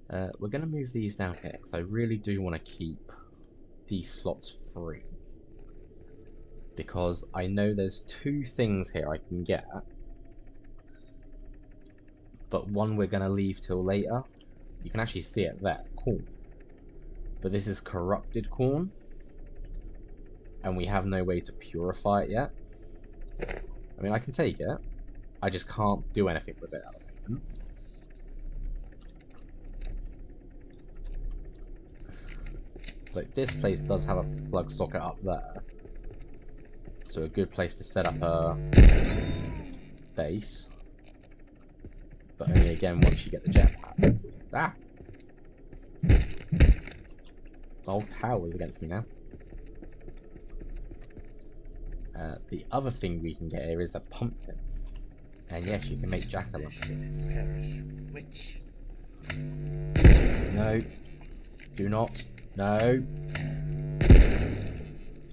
that. We're going to move these down here, because I really do want to keep these slots free. Because I know there's 2 things here I can get. But one we're going to leave till later. You can actually see it there, corn. But this is corrupted corn. And we have no way to purify it yet. I mean, I can take it. I just can't do anything with it at the moment. So this place does have a plug socket up there. So a good place to set up a base. But only again once you get the jetpack. Ah! The whole tower's against me now. The other thing we can get here is a pumpkin. And yes, you can make jack-o'-lanterns. Witch. No. Do not. No.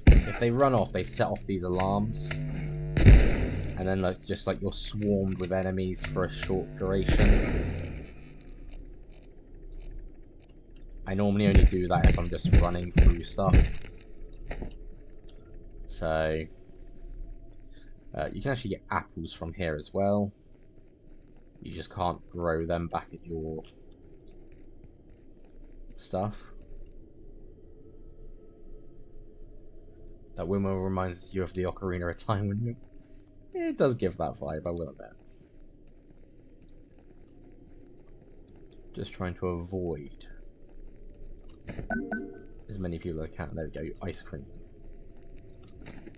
If they run off, they set off these alarms. And then like just like you're swarmed with enemies for a short duration. I normally only do that if I'm just running through stuff. So you can actually get apples from here as well. You just can't grow them back at your stuff. That windmill reminds you of the Ocarina of Time windmill. It does give that vibe, I will admit. Just trying to avoid as many people as I can. There we go, ice cream.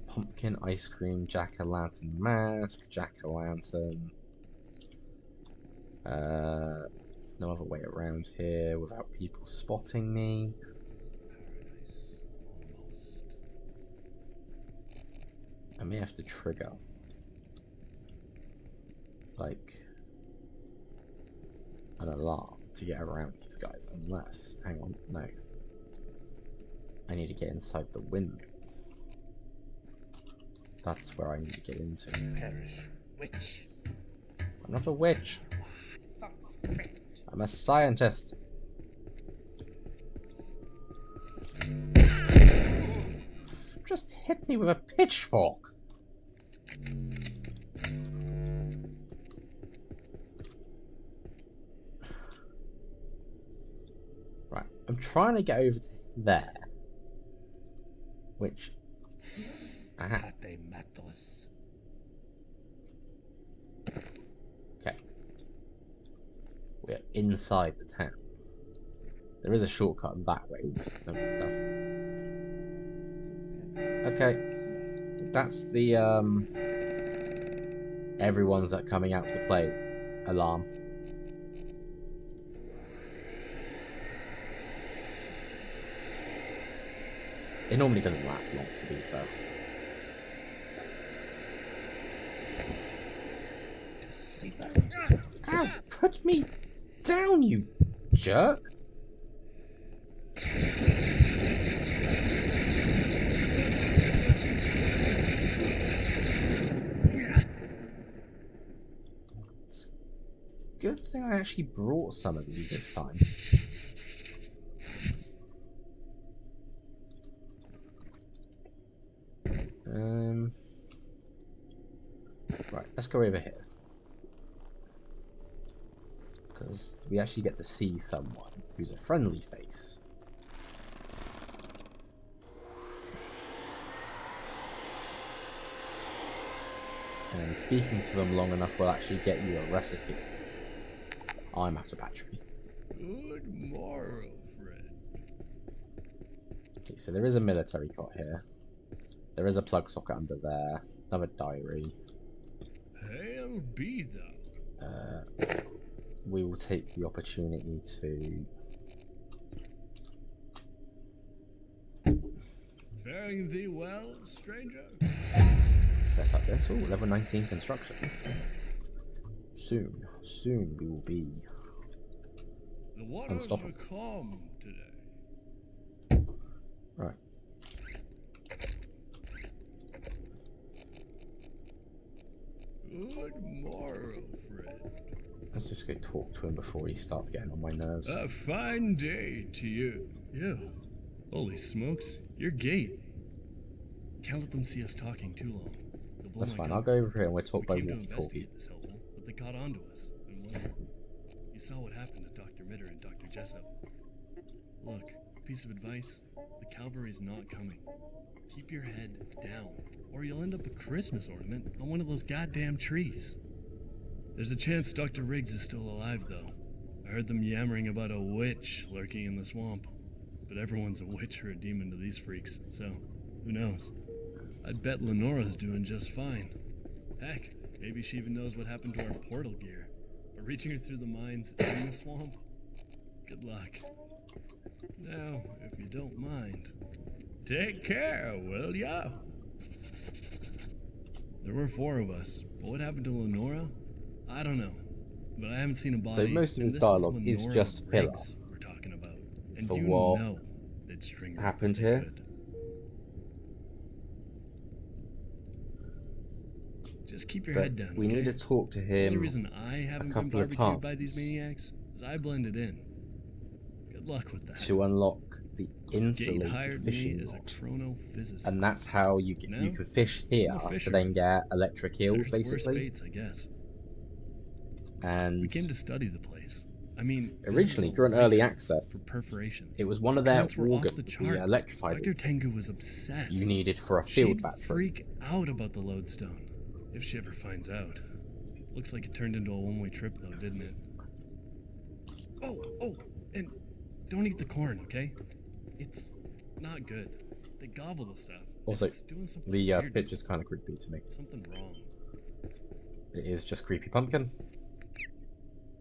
Pumpkin, ice cream, jack-o'-lantern mask, jack-o'-lantern. There's no other way around here without people spotting me. I may have to trigger like an alarm to get around these guys, unless, hang on, no. I need to get inside the windmill. That's where I need to get into. Perish. Witch. I'm not a witch. Fox friend. I'm a scientist. Just hit me with a pitchfork. Right, I'm trying to get over to there, which Aha. Mate matos. Okay. We're inside the town. There is a shortcut that way. Oops, no, it doesn't. Okay. That's the everyone's coming out to play alarm. It normally doesn't last long, to be fair. Ow! Put me down, you jerk! Good thing I actually brought some of these this time. Right, let's go over here. Because we actually get to see someone who's a friendly face. And speaking to them long enough will actually get you a recipe. I'm out of battery. Good morrow, friend. Okay, so there is a military cot here. There is a plug socket under there. Another diary. Hail be thou. We will take the opportunity to... Faring thee well, stranger? set up this. Oh, level 19 construction. Soon we will be The waters unstoppable. are calm today. Right. Good morrow, friend. Let's just go talk to him before he starts getting on my nerves. A fine day to you. Ew. Holy smokes, you're gate. Can't let them see us talking too long. They'll blow That's my fine. cover. I'll go over here and we'll talk by We came to walkie-talkie. investigate this hellhole, but they caught on to us. And well, you saw what happened to Dr. Mitter and Dr. Jessup. Look, piece of advice, the cavalry's not coming. Keep your head down, or you'll end up a Christmas ornament on one of those goddamn trees. There's a chance Dr. Riggs is still alive, though. I heard them yammering about a witch lurking in the swamp. But everyone's a witch or a demon to these freaks, so who knows? I'd bet Lenora's doing just fine. Heck, maybe she even knows what happened to our portal gear. But reaching her through the mines in the swamp? Good luck. Now, if you don't mind, take care, will ya? There were 4 of us, but what happened to Lenora? I don't know. But I haven't seen a body. So most of and his this dialogue is Lenora just filler Riggs we're talking about. And for you what know they'd string her happened if they here. could. Just keep your But head down. we need to okay? talk to The him only reason I haven't been couple of barbecued by these times. maniacs is I blended in. Good luck with that. to unlock the Gate insulated hired fishing me as a rod. chronophysicist. And that's how you get, Now, you could fish here I'm a to fisherman. then get electric heels, There's worse basically. fates, I guess. And We came to study the place. I mean, this originally, is during right early for access, perforations. it was one of their Counts were off the organs, chart. the electrified Dr. organ, Tengu was obsessed. you needed for a field She'd battery. freak out about the lodestone, if she ever finds out. Looks like it turned into a one-way trip, though, didn't it? Oh, and don't eat the corn, okay? It's not good. They gobble the stuff. Also, It's doing something the weird. picture's kind of creepy to me. Something wrong. It is just creepy pumpkin,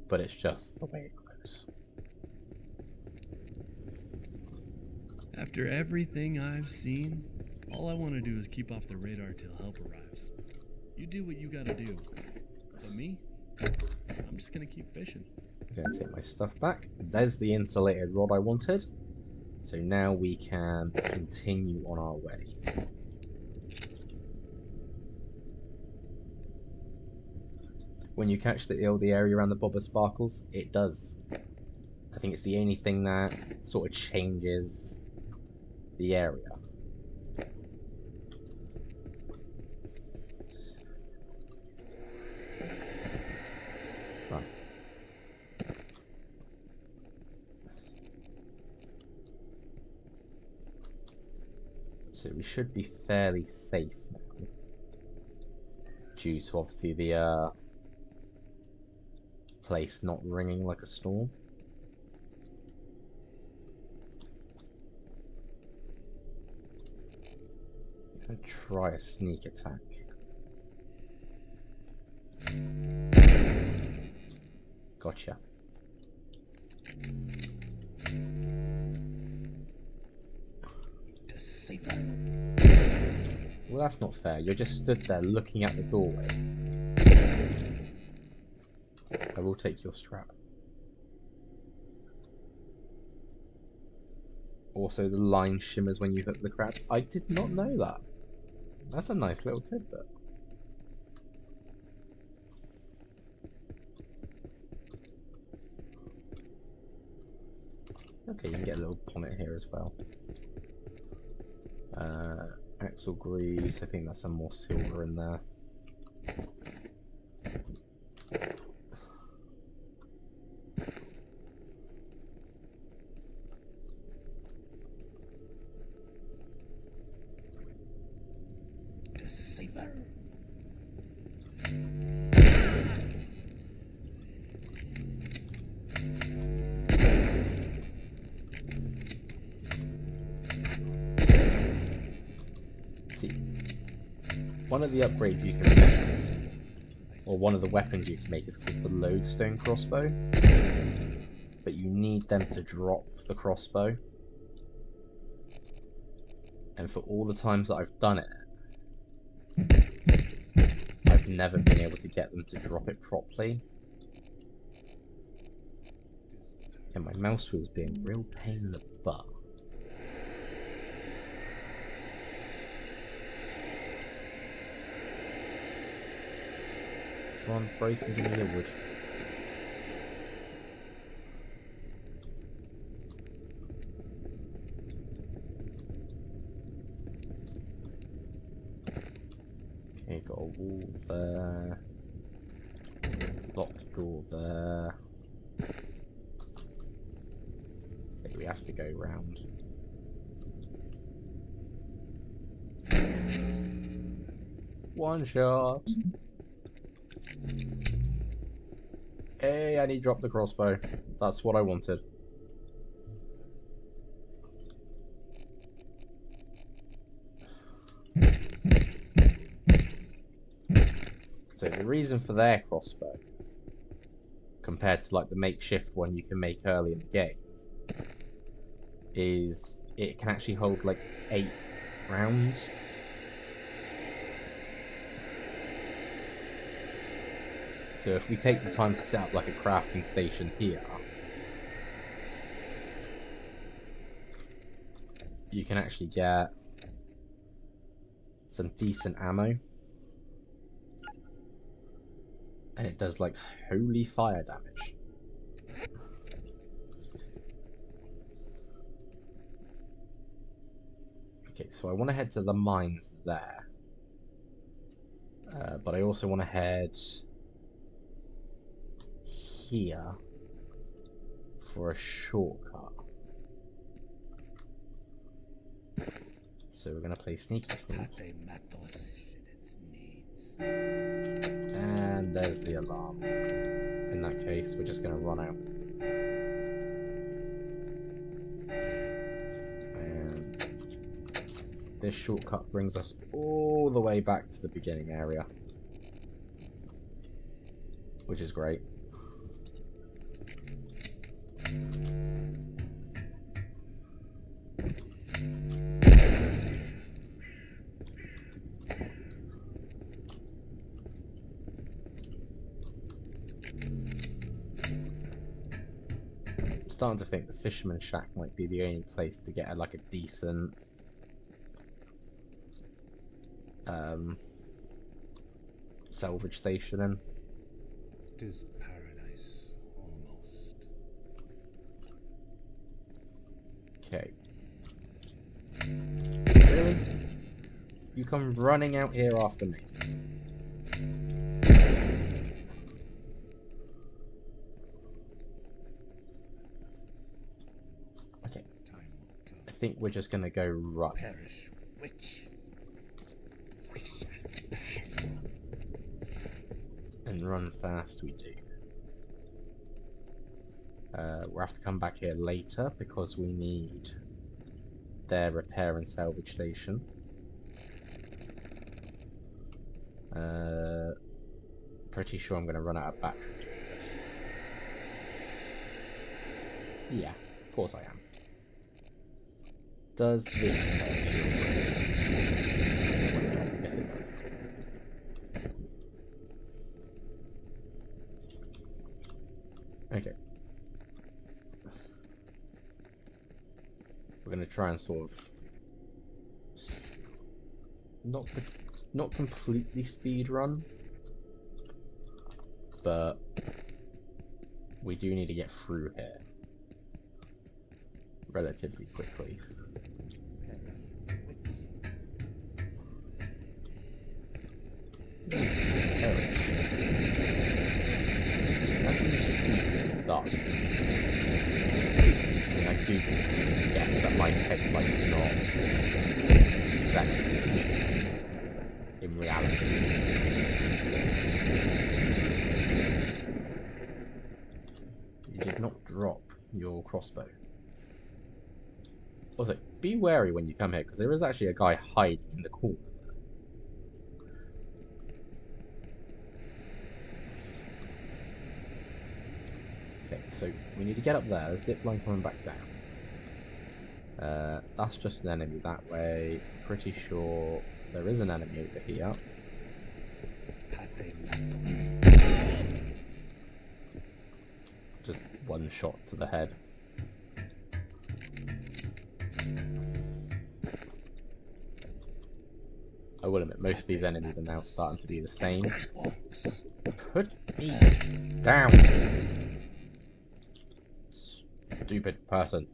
but it's just the way it goes. After everything I've seen, all I want to do is keep off the radar till help arrives. You do what you gotta do. But me? I'm just gonna keep fishing. I'm going to take my stuff back. There's the insulated rod I wanted. So now we can continue on our way. When you catch the area around the Bob of Sparkles, it does. I think it's the only thing that sort of changes the area. Right. So we should be fairly safe now. due to obviously the place not ringing like a storm. I'm gonna try a sneak attack. Gotcha. Well, that's not fair. You're just stood there looking at the doorway. I will take your strap. Also, the line shimmers when you hook the crab. I did not know that. That's a nice little tidbit. Okay, you can get a little bonnet here as well. Axle grease, I think there's some more silver in there. See, one of the upgrades you can make, or one of the weapons you can make, is called the lodestone crossbow. But you need them to drop the crossbow. And for all the times that I've done it, I've never been able to get them to drop it properly. And my mouse wheel's being a real pain in the butt. Come on, break and give me your wood. Okay, got a wall there. Locked door there. Okay, we have to go round. One shot. Hey, and he dropped the crossbow. That's what I wanted. So the reason for their crossbow, compared to like the makeshift one you can make early in the game, is it can actually hold like 8 rounds. So if we take the time to set up like a crafting station here, you can actually get some decent ammo. And it does like holy fire damage. Okay, so I want to head to the mines there. But I also want to head here for a shortcut. So we're going to play sneaky sneak. And there's the alarm. In that case, we're just going to run out. And this shortcut brings us all the way back to the beginning area, which is great. Starting to think the Fisherman's Shack might be the only place to get like a decent salvage station in. It is paradise, almost. Okay. Really? You come running out here after me. Okay. I think we're just gonna go right. Perish, witch. And run fast we do. We'll have to come back here later because we need their repair and salvage station. Pretty sure I'm going to run out of battery doing this. Yeah, of course I am. Does this help you? Yes, it does. Okay. We're going to try and sort of not completely speed run, but we do need to get through here relatively quickly. How can you see the darkness? I mean, I do guess that my headlight is not exactly sweet in reality. You did not drop your crossbow. Also, be wary when you come here, because there is actually a guy hiding in the corner there. Okay, so we need to get up there. Zip line coming back down. That's just an enemy that way. Pretty sure there is an enemy over here. Just one shot to the head. I will admit, most of these enemies are now starting to be the same. Put me down! Stupid person.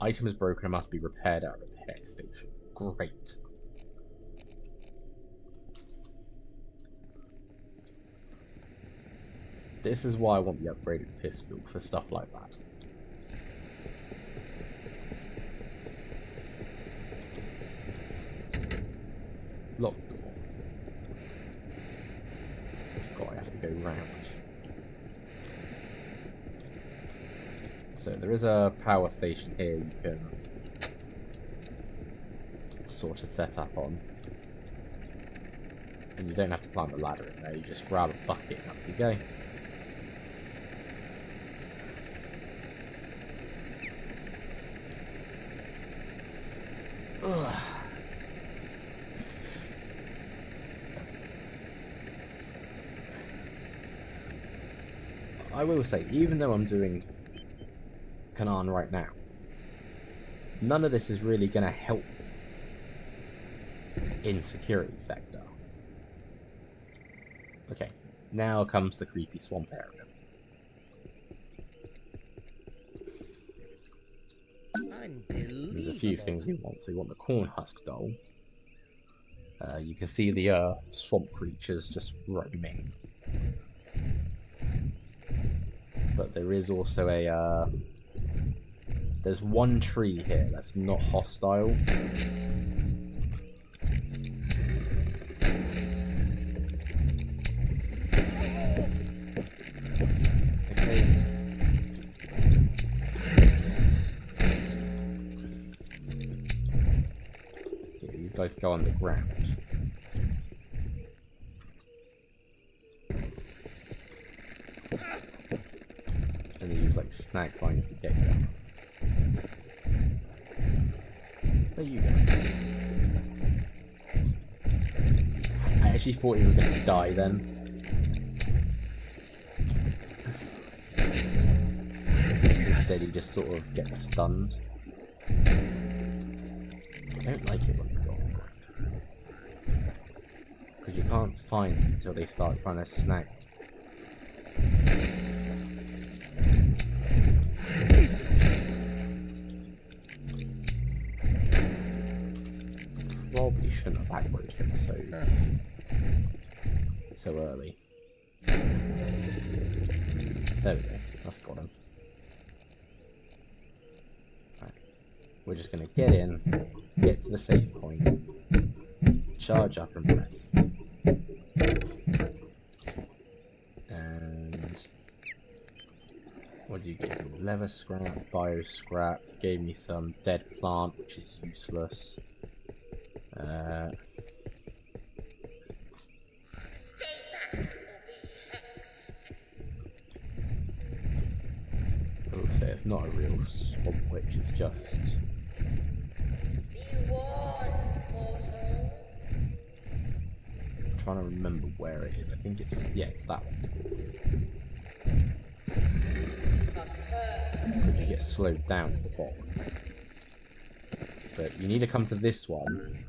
Item is broken and must be repaired at a repair station. Great. This is why I want the upgraded pistol, for stuff like that. Locked door. I forgot I have to go round. So there is a power station here you can sort of set up on. And you don't have to climb a ladder in there, you just grab a bucket and up you go. Ugh. I will say, even though I'm doing Canaan right now, none of this is really going to help me in security sector. Okay, now comes the creepy swamp area. There's a few things you want. So you want the corn husk doll. You can see the swamp creatures just roaming. But there is also a there's one tree here that's not hostile. Okay. Okay, these guys go on the ground. And they use like snag vines to get you. There you go. I actually thought he was going to die then. Instead he just sort of gets stunned. I don't like it when they go on the ground. Because you can't find them until they start trying to snag. Probably shouldn't have aggroed him so early. There we go, that's got him. Right. We're just gonna get in, get to the safe point, charge up and rest. And what did you give me? Leather scrap, bio scrap. Gave me some dead plant, which is useless. Oh, so it's not a real swamp witch, it's just... I'm trying to remember where it is. I think it's... yeah, it's that one. You get slowed down at the bottom. But you need to come to this one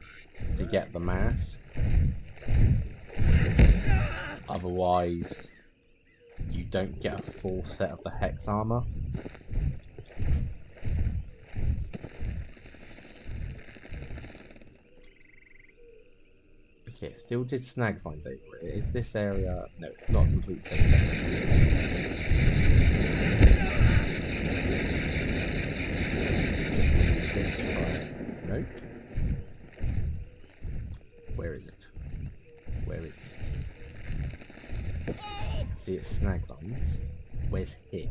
to get the mask. Otherwise, you don't get a full set of the hex armor. Okay, it still did snag vines over it. Is this area... no, it's not a complete safe Nope. Where is it? Where is it? See, it's snag vines. Where's here?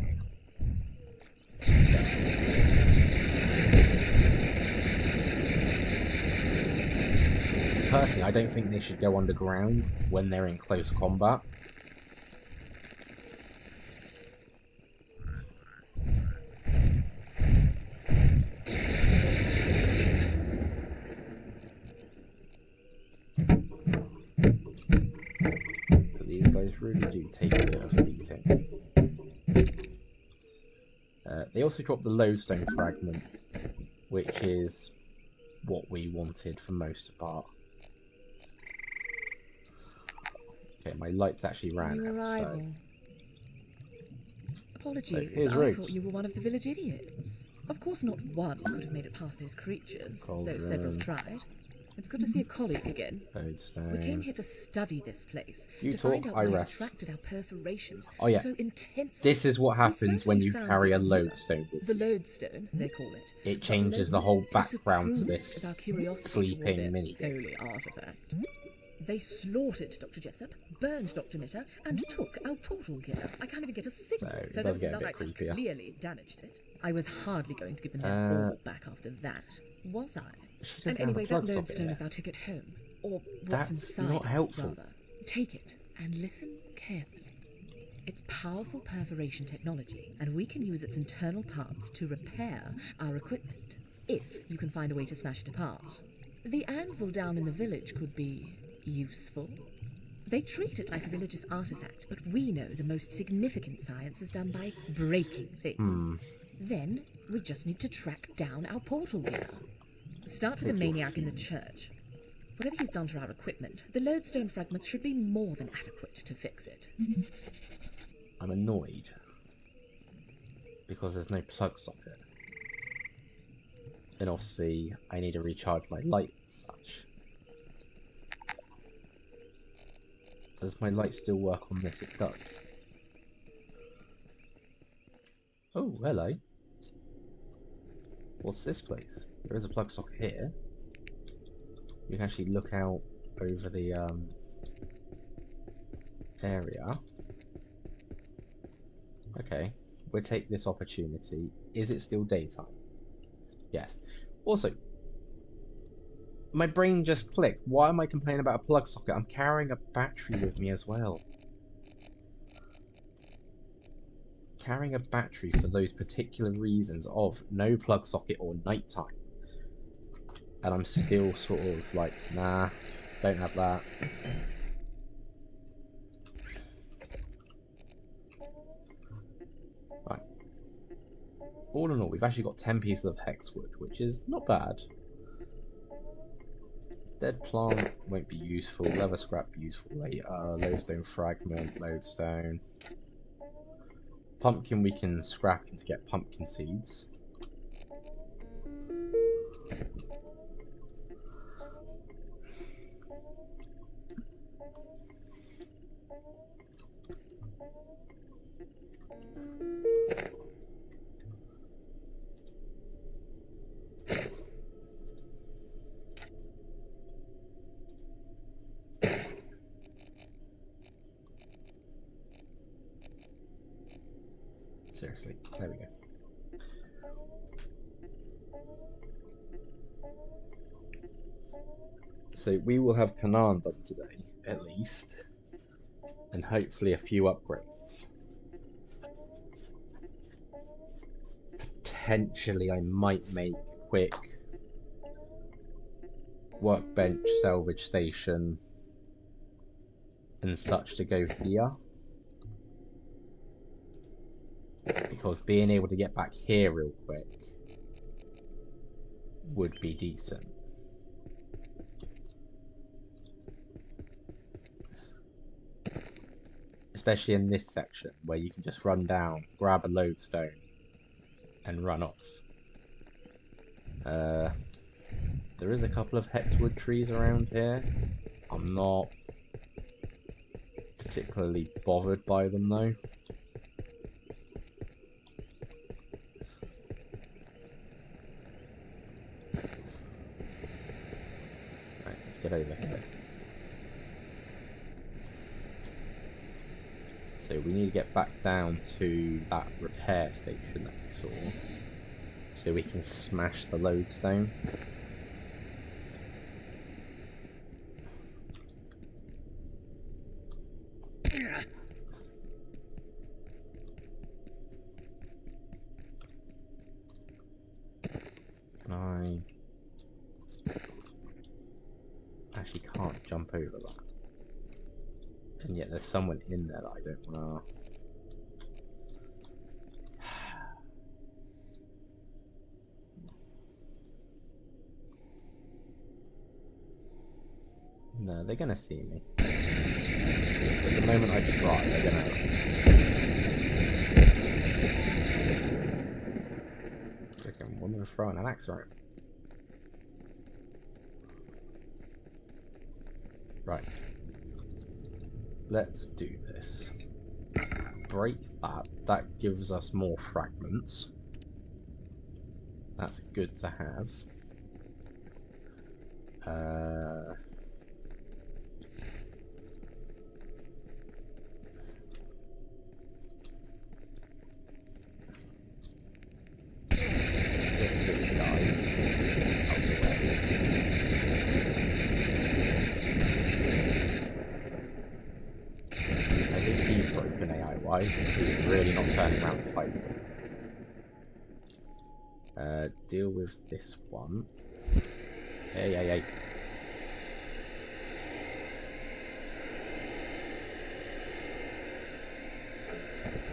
Personally, I don't think they should go underground when they're in close combat. But these guys really do take a bit of a beating. They also dropped the lodestone fragment, which is what we wanted for most part. Okay, my lights actually ran New out, arrival. so... Apologies, here's I Rhodes. thought you were one of the village idiots. Of course not one could have made it past those creatures, though several tried. It's good to see a colleague again. Lodestone. We came here to study this place, You to talk, find out I why it rest. attracted our perforations Oh yeah, so intensely. this is what happens when you carry a lodestone with The you. lodestone, they call it. It changes the whole background to this Of our curiosity sleeping toward their minigame. holy artifact. They slaughtered Dr. Jessup, burned Dr. Mitter, and took our portal gear. I can't even get a signal, So, it so does those get a bit Luddites have creepier. clearly damaged it. I was hardly going to give them their orb back after that, was I? She And doesn't anyway, have a plug that socket lodestone here. is our ticket home. Or what's That's inside not it, helpful. rather. Take it and listen carefully. It's powerful perforation technology, and we can use its internal parts to repair our equipment, if you can find a way to smash it apart. The anvil down in the village could be useful. They treat it like a religious artifact, but we know the most significant science is done by breaking things. Then we just need to track down our portal gear. Start with the maniac in the church. Whatever he's done to our equipment, the lodestone fragments should be more than adequate to fix it. I'm annoyed because there's no plug socket. And obviously, I need to recharge my light and such. Does my light still work on this? It does. Oh, hello. What's this place? There is a plug socket here. You can actually look out over the area. Okay, we'll take this opportunity. Is it still daytime? Yes. Also, my brain just clicked. Why am I complaining about a plug socket? I'm carrying a battery with me as well. Carrying a battery for those particular reasons of no plug socket or nighttime. And I'm still sort of like, nah, don't have that. Right. All in all, we've actually got 10 pieces of hexwood, which is not bad. Dead plant won't be useful. Leather scrap useful later. Lodestone fragment, lodestone. Pumpkin we can scrap in to get pumpkin seeds. Seriously, there we go. So we will have Canaan done today, at least, and hopefully a few upgrades. Potentially I might make a quick workbench, salvage station, and such to go here. Because being able to get back here real quick would be decent. Especially in this section, where you can just run down, grab a lodestone, and run off. There is a couple of hexwood trees around here. I'm not particularly bothered by them though. Right, let's get over here. So we need to get back down to that repair station that we saw, so we can smash the lodestone. I actually can't jump over that. And yet there's someone in there that I don't wanna... No, they're gonna see me. But the moment I try, they're gonna... Freaking woman throwing an axe around. Right. Let's do this. Break that. That gives us more fragments. That's good to have. Get this guy out the way. I think he's broken AI-wise. He's really not turning around to fight. Deal with this one. Hey.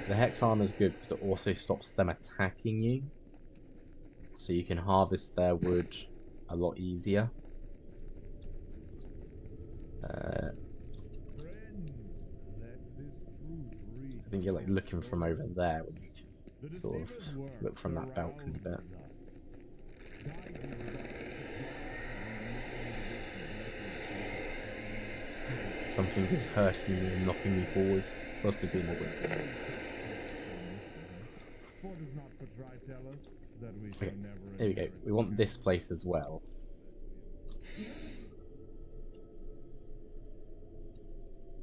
The hex armor is good because it also stops them attacking you. So you can harvest their wood a lot easier. I think you're like looking from over there when you sort of look from that balcony bit. Something is hurting me and knocking me forwards. Must have been the wind. Okay, here we go. We want this place as well.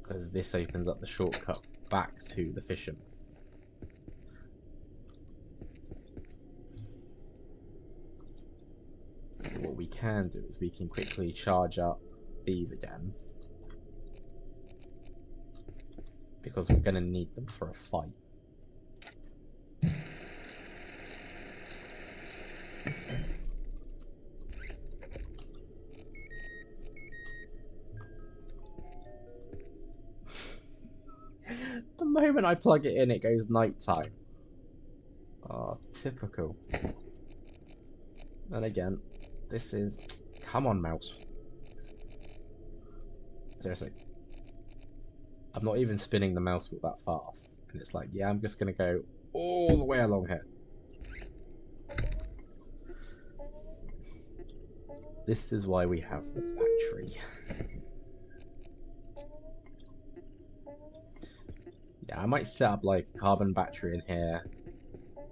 Because this opens up the shortcut back to the fisherman. What we can do is we can quickly charge up these again. Because we're going to need them for a fight. The moment I plug it in, it goes nighttime. Oh, typical. And again, this is... Come on, mouse. Seriously. I'm not even spinning the mouse wheel that fast. And it's like, yeah, I'm just going to go all the way along here. This is why we have the battery. Yeah, I might set up like a carbon battery in here.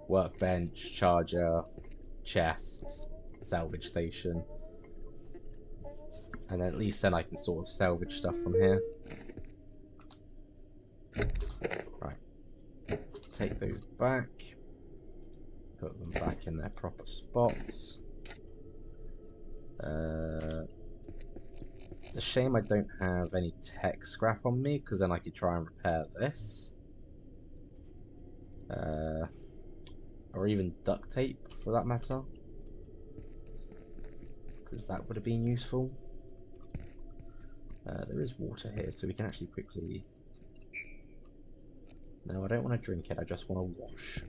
Workbench, charger, chest, salvage station. And at least then I can sort of salvage stuff from here. Right. take those back. Put them back in their proper spots. It's a shame I don't have any tech scrap on me, because then I could try and repair this. Or even duct tape, for that matter. Because that would have been useful. There is water here, so we can actually quickly... No, I don't want to drink it, I just want to wash.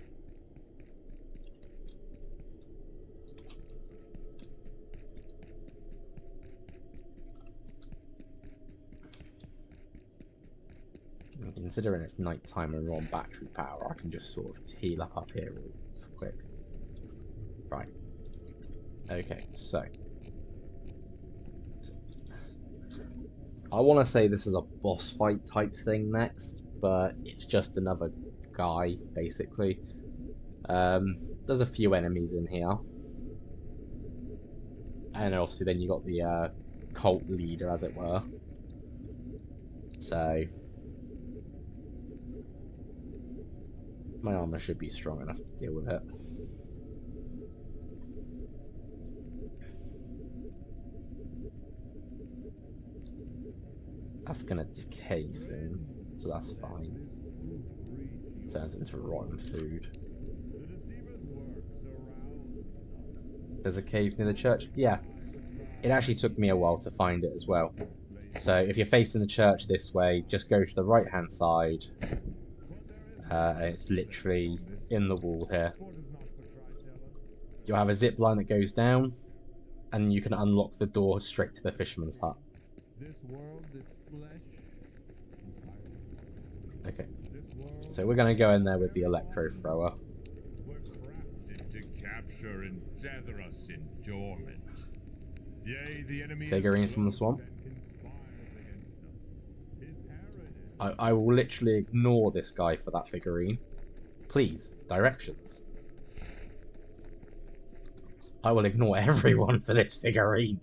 And considering it's night time and we're on battery power, I can just sort of heal up here real quick. Right. Okay, so... I want to say this is a boss fight type thing next, but it's just another guy, basically. There's a few enemies in here. And obviously then you got the cult leader, as it were. So... my armor should be strong enough to deal with it. That's gonna decay soon, so that's fine. Turns into rotten food. There's a cave near the church? Yeah. It actually took me a while to find it as well. So if you're facing the church this way, just go to the right hand side. And it's literally in the wall here. You'll have a zip line that goes down, and you can unlock the door straight to the fisherman's hut. Okay, so we're going to go in there with the electro thrower. We're crafted to capture and tether us in dormant. Yea, the enemy Figurine from the swamp. I will literally ignore this guy for that figurine. Please, directions. I will ignore everyone for this figurine.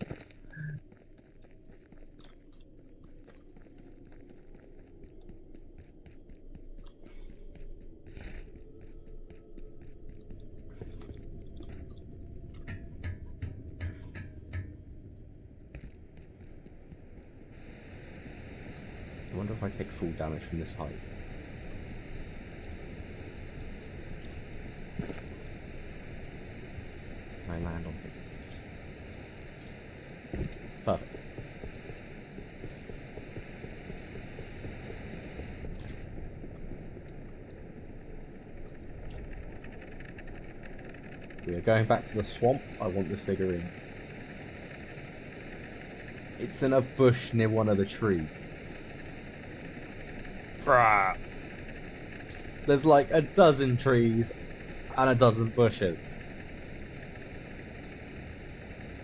I wonder if I take full damage from this height. Can I land on things? Perfect. We are going back to the swamp. I want this figurine. It's in a bush near one of the trees. Bruh. There's like a dozen trees and a dozen bushes.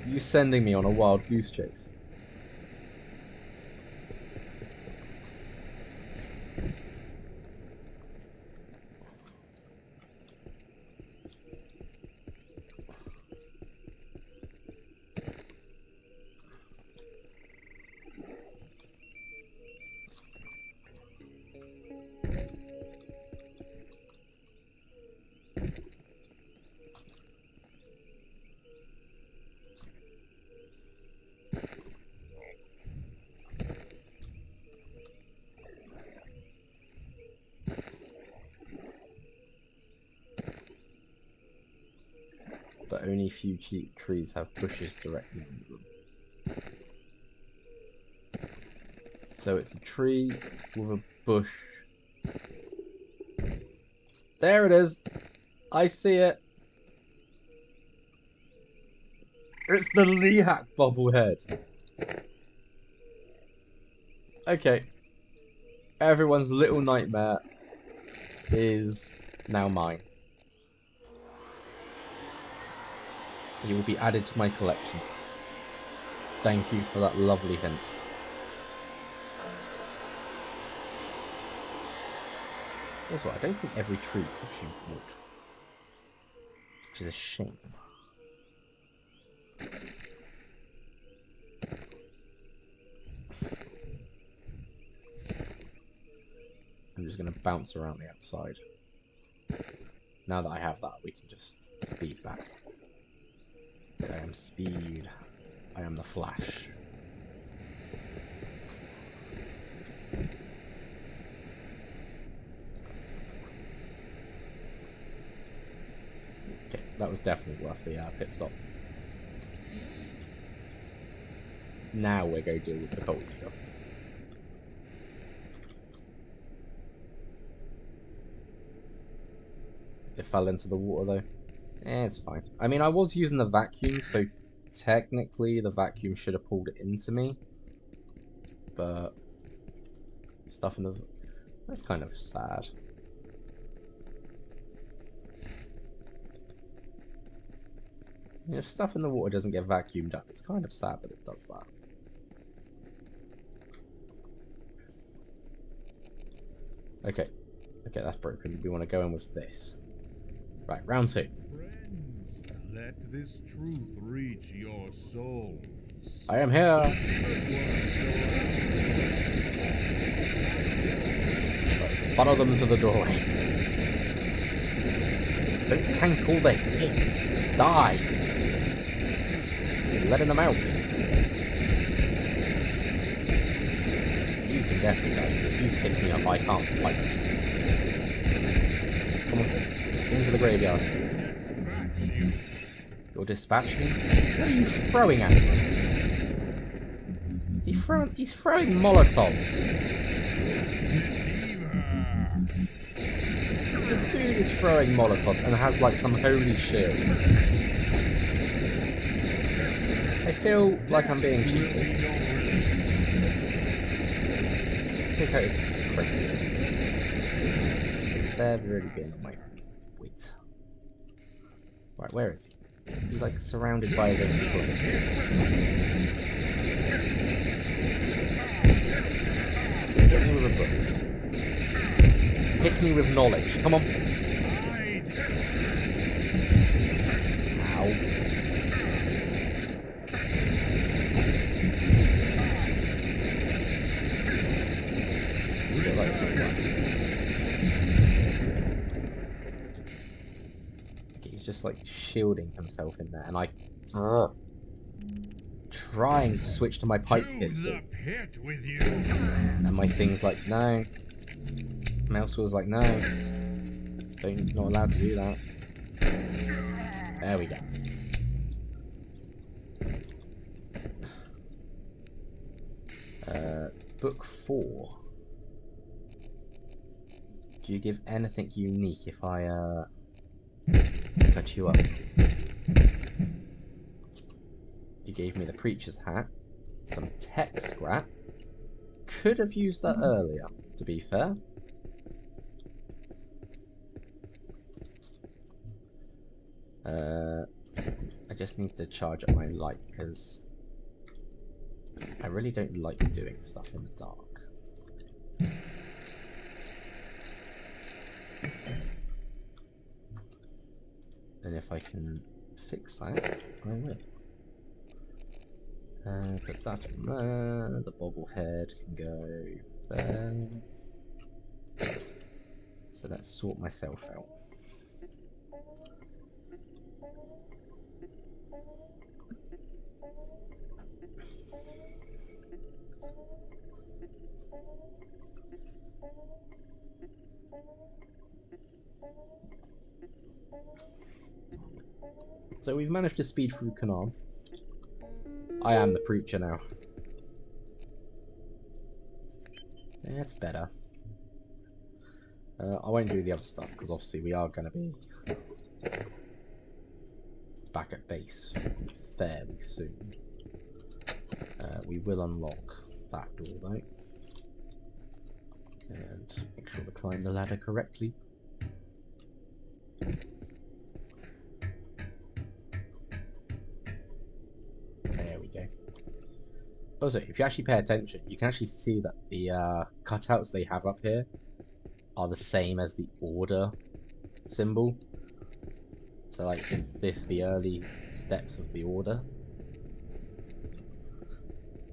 You sending me on a wild goose chase? But only few trees have bushes directly under them. So it's a tree with a bush. There it is! I see it! It's the Lehak bobblehead! Okay. Everyone's little nightmare is now mine. He will be added to my collection. Thank you for that lovely hint. Also, I don't think every tree gives you wood. Which is a shame. I'm just going to bounce around the outside. Now that I have that, we can just speed back. I am speed. I am the Flash. Okay, that was definitely worth the pit stop. Now we're going to deal with the cold stuff. It fell into the water though. It's fine. I mean, I was using the vacuum, so technically the vacuum should have pulled it into me. But stuff in the... That's kind of sad. If stuff in the water doesn't get vacuumed up, it's kind of sad that it does that. Okay. Okay, that's broken. We want to go in with this. Right, round 2. Friends, let this truth reach your souls. I am here! Right, funnel them to the doorway. Don't tank all the hits. Die! You're letting them out. You can definitely die. If you pick me up, I can't fight. Come on. Into the graveyard. You're dispatching? What are you throwing at me? He's throwing Molotovs. This dude is throwing Molotovs and has like some holy shield. I feel like I'm being cheated. Take out his critics. They're really being on my wait. Right, where is he? He's like surrounded by his own critics. Hit me with a book. Hit me with knowledge. Come on. Ow. Okay, he's just like shielding himself in there, and I trying to switch to my pipe pistol, and my thing's like no. Mouse was like no, not allowed to do that. There we go. Book 4. Do you give anything unique if I cut you up? You gave me the preacher's hat, some tech scrap. Could have used that earlier, to be fair. I just need to charge up my light because I really don't like doing stuff in the dark. And if I can fix that, I will. Put that on there. The bobblehead can go there. So let's sort myself out. So we've managed to speed through Canal. I am the preacher now. That's better. I won't do the other stuff because obviously we are going to be back at base fairly soon. We will unlock that door though. And make sure to climb the ladder correctly. There we go. Also, if you actually pay attention, you can actually see that the cutouts they have up here are the same as the order symbol. So like, is this the early steps of the order?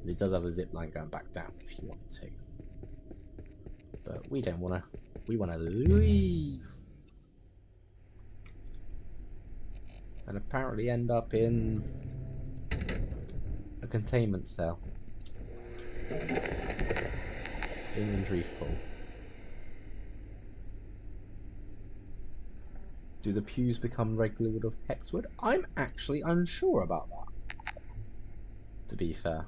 And it does have a zip line going back down if you want to. But we don't want to. We want to leave. and apparently end up in a containment cell. Inventory full. Do the pews become regular wood of hexwood? I'm actually unsure about that, to be fair.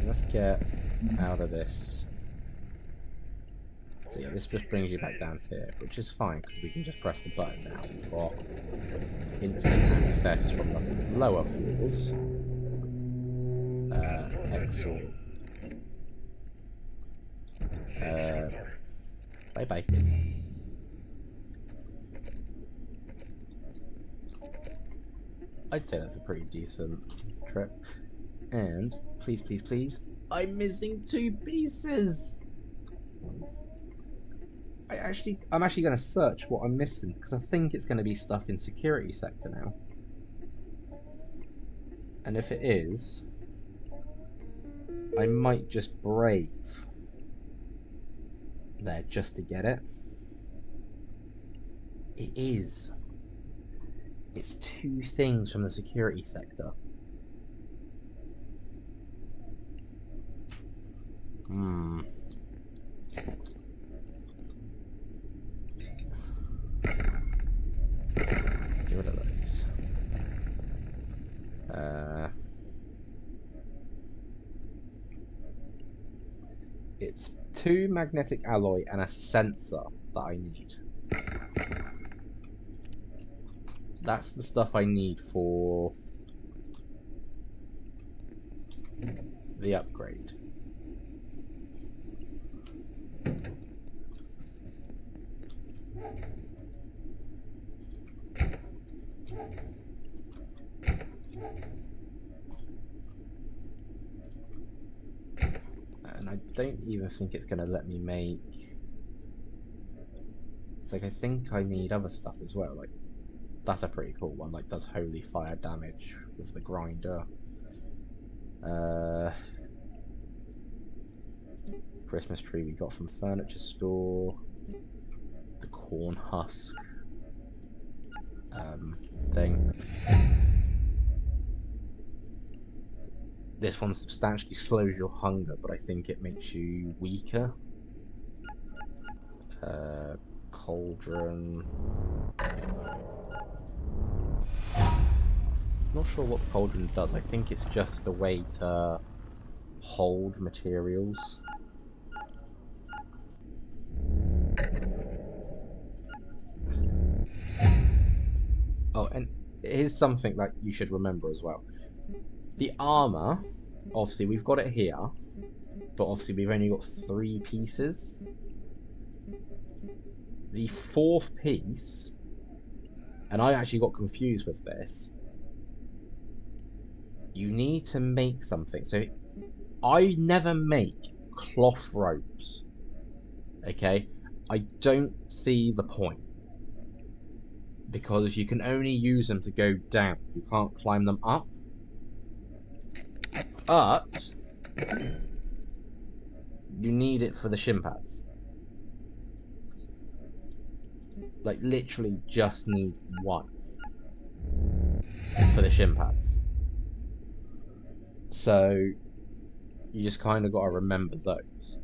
Let's get out of this. So yeah, this just brings you back down here, which is fine because we can just press the button now. We've got instant access from the lower floors. Excellent. Bye bye. I'd say that's a pretty decent trip. And please, please, please, I'm missing 2 pieces. I'm actually going to search what I'm missing because I think it's going to be stuff in security sector now. And if it is, I might just brave there just to get it. It is. It's 2 things from the security sector. Get rid of those. It's 2 magnetic alloy and a sensor that I need. That's the stuff I need for the upgrade. And I don't even think it's going to let me make... It's like I think I need other stuff as well. Like that's a pretty cool one. Like does holy fire damage with the grinder. Christmas tree we got from furniture store. The corn husk thing. This one substantially slows your hunger, but I think it makes you weaker. Cauldron. Not sure what the cauldron does. I think it's just a way to hold materials. Oh, and here's something that you should remember as well. The armor, obviously we've got it here, but obviously we've only got 3 pieces. The 4th piece, and I actually got confused with this, you need to make something. So I never make cloth ropes, okay? I don't see the point, because you can only use them to go down. You can't climb them up. But you need it for the shin pads. Like literally just need 1 for the shin pads. So you just kind of got to remember those.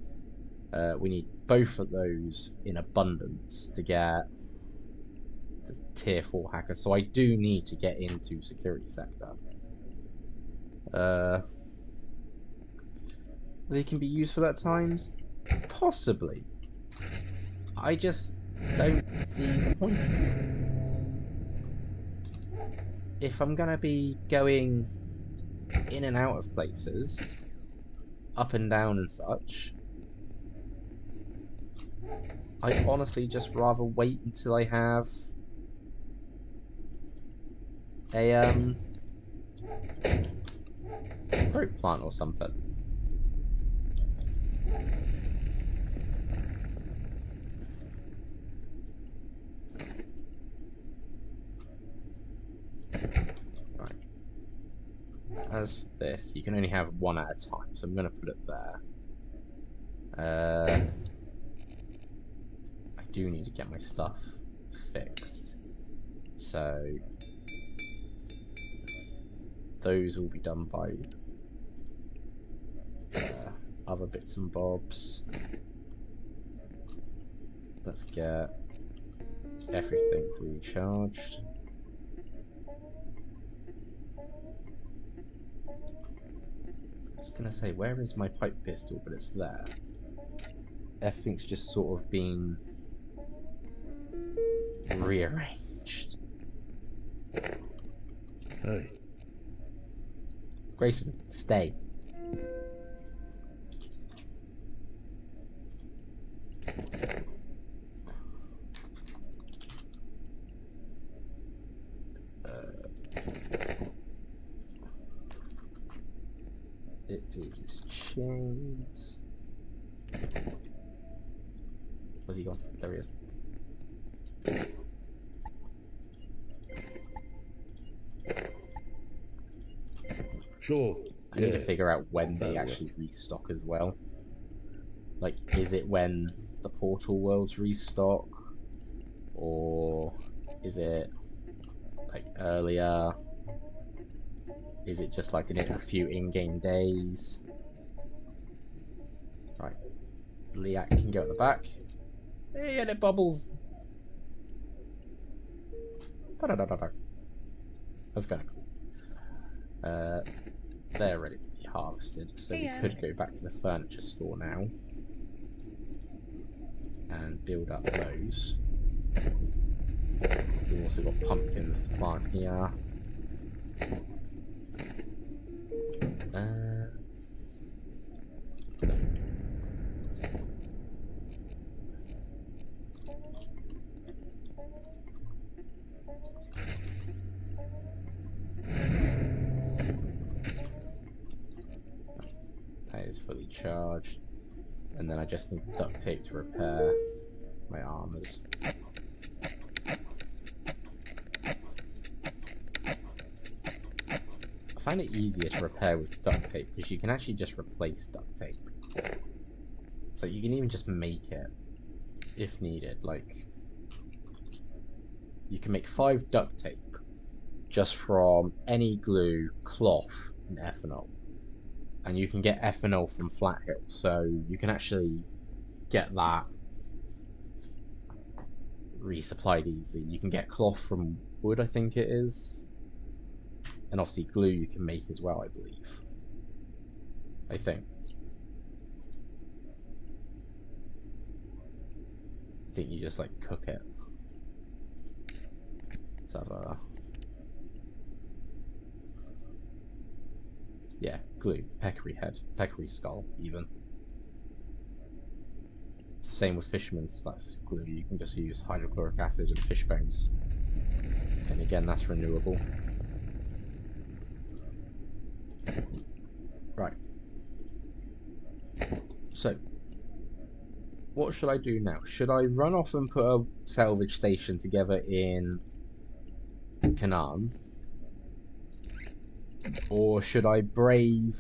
We need both of those in abundance to get the tier 4 hacker. So I do need to get into security sector. They can be useful at times? Possibly. I just don't see the point. If I'm gonna be going in and out of places, up and down and such, I'd honestly just rather wait until I have a fruit plant or something. Right. as for this, you can only have one at a time, so I'm going to put it there. I do need to get my stuff fixed, so those will be done by other bits and bobs. Let's get everything recharged. I was gonna say, where is my pipe pistol? But it's there. Everything's just sort of been rearranged. Hey. Grayson, stay. It is chains. Where's he gone? There he is. Sure. I need to figure out when they actually restock as well. Like, is it when the Portal Worlds restock? Or is it like earlier? Is it just like in a few in-game days? Right. Liat can go at the back. Hey, and it bubbles! That's kind of cool. They're ready to be harvested, so we could go back to the furniture store now and build up those. We've also got pumpkins to plant here. That is fully charged. And then I just need duct tape to repair my armors. I find it easier to repair with duct tape because you can actually just replace duct tape. So you can even just make it if needed. Like, you can make 5 duct tape just from any glue, cloth, and ethanol. And you can get ethanol from Flathill, so you can actually get that resupplied easy. You can get cloth from wood, I think it is. And obviously glue you can make as well, I believe. I think you just like cook it. So yeah, glue, peccary head, peccary skull, even. Same with fisherman's glue. You can just use hydrochloric acid and fish bones, and again, that's renewable. Right. So, what should I do now? Should I run off and put a salvage station together in Canaan? Or should I brave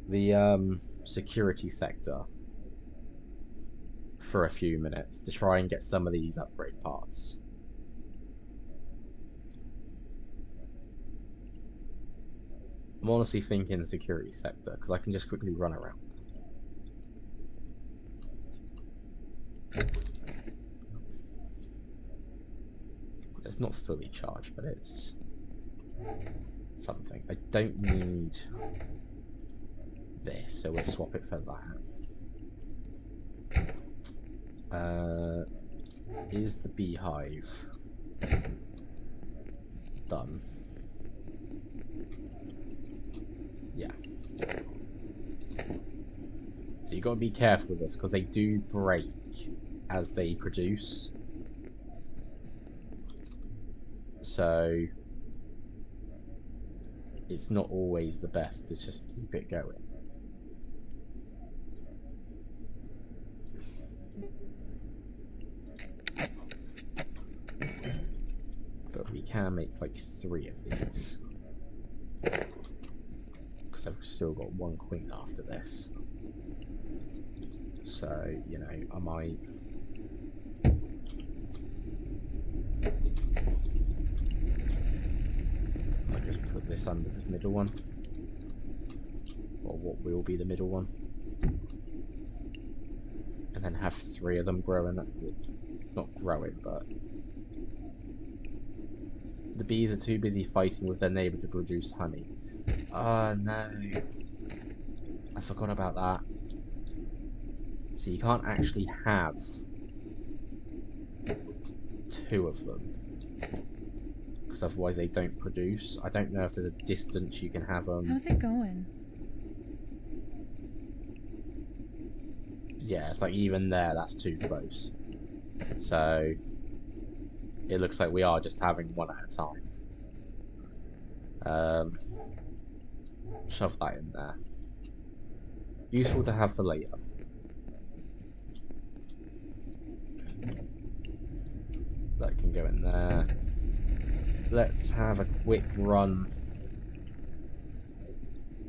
the security sector for a few minutes to try and get some of these upgrade parts? I'm honestly thinking security sector, because I can just quickly run around. It's not fully charged, but it's something. I don't need this, so we'll swap it for that. Is the beehive done? Yeah. So you got to be careful with this because they do break as they produce. So it's not always the best to just keep it going. But we can make like 3 of these. Because I've still got 1 queen after this. So, you know, I might... I'll just put this under the middle one. Or what will be the middle one. And then have 3 of them growing. Not growing, but... The bees are too busy fighting with their neighbour to produce honey. Oh no. I forgot about that. So you can't actually have 2 of them. Because otherwise they don't produce. I don't know if there's a distance you can have them. How's it going? Yeah, it's like even there, that's too close. So it looks like we are just having 1 at a time. Shove that in there. Useful to have for later. That can go in there. Let's have a quick run.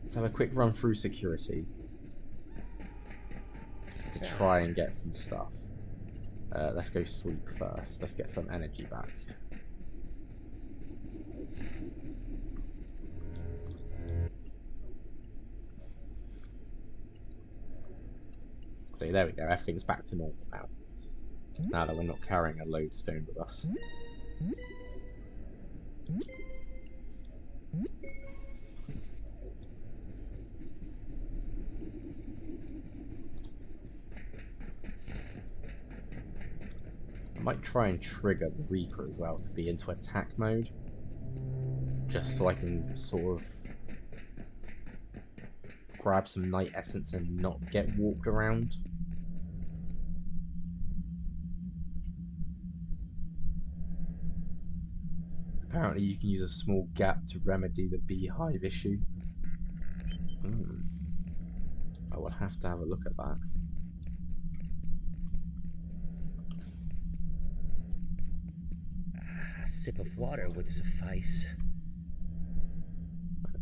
Let's have a quick run through security to try and get some stuff. Let's go sleep first. Let's get some energy back. So there we go, everything's back to normal now. Now that we're not carrying a lodestone with us. I might try and trigger the Reaper as well to be into attack mode. Just so I can sort of grab some night essence and not get walked around. Apparently you can use a small gap to remedy the beehive issue. I will have to have a look at that. A sip of water would suffice.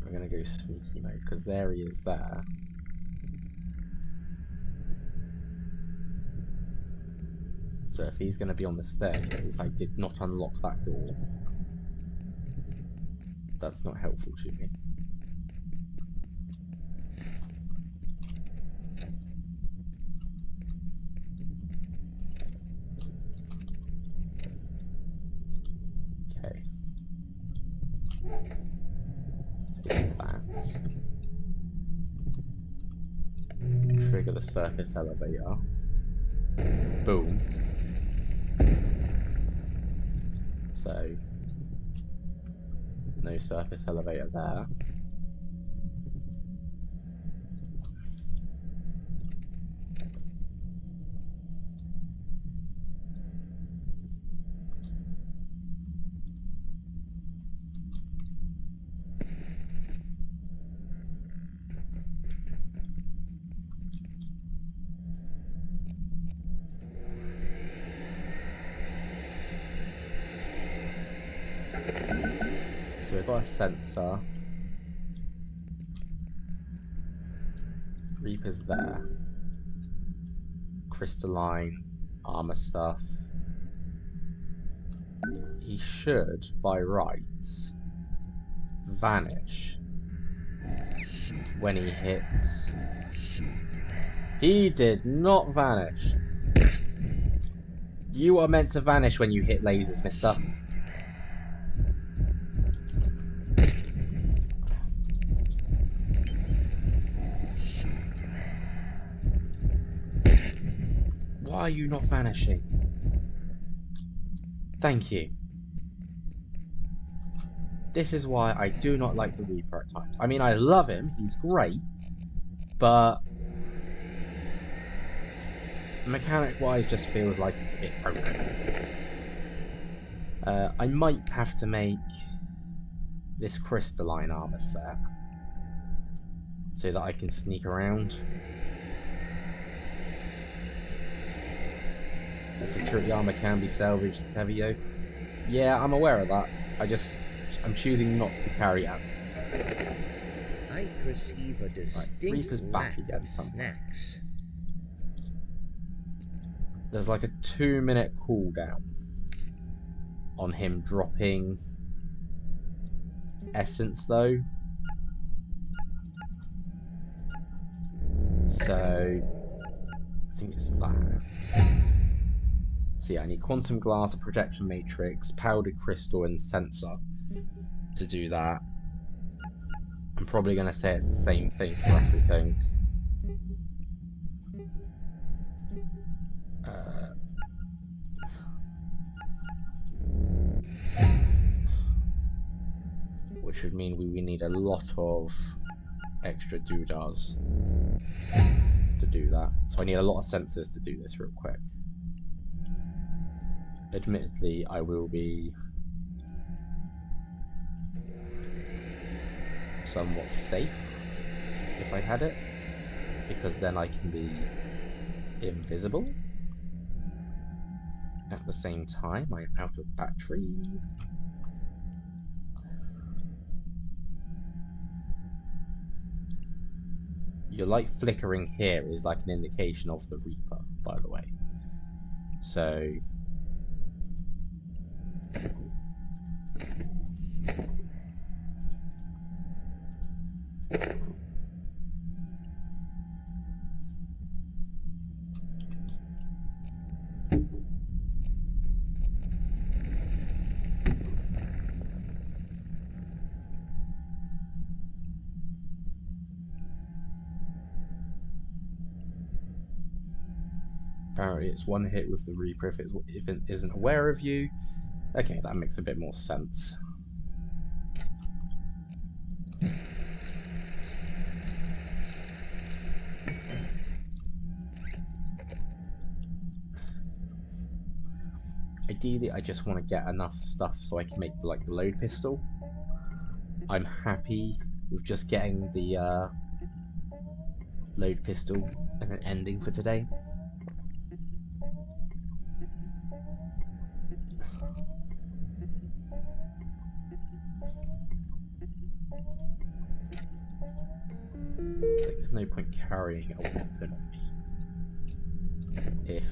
I'm gonna go sneaky mode because there he is there. So if he's gonna be on the staircase, I did not unlock that door. That's not helpful to me. Okay. Take that. Trigger the surface elevator. Boom. So no surface elevator there. So we've got a sensor. Reaper's there. Crystalline armor stuff. He should, by rights, vanish when he hits. He did not vanish. You are meant to vanish when you hit lasers, mister. Why are you not vanishing? Thank you. This is why I do not like the Reaper at times. I mean, I love him, he's great, but mechanic-wise just feels like it's a bit broken. I might have to make this crystalline armor set so that I can sneak around. The security armor can be salvaged, Tevio. Yeah, I'm aware of that. I'm choosing not to carry out. I perceive a distinct Reaper's back lack again of somewhere. snacks. There's like a 2-minute cooldown on him dropping essence though. So I think it's that. So yeah, I need quantum glass, a projection matrix, powdered crystal, and sensor to do that. I'm probably going to say it's the same thing for everything. Which would mean we need a lot of extra doodahs to do that. So I need a lot of sensors to do this real quick. Admittedly, I will be somewhat safe if I had it, because then I can be invisible. At the same time, I am out of battery. Your light flickering here is like an indication of the Reaper, by the way. So apparently it's one hit with the Reaper if it isn't aware of you. Okay, that makes a bit more sense. Ideally, I just want to get enough stuff so I can make like the load pistol. I'm happy with just getting the load pistol and an ending for today. Like, there's no point carrying a weapon on me if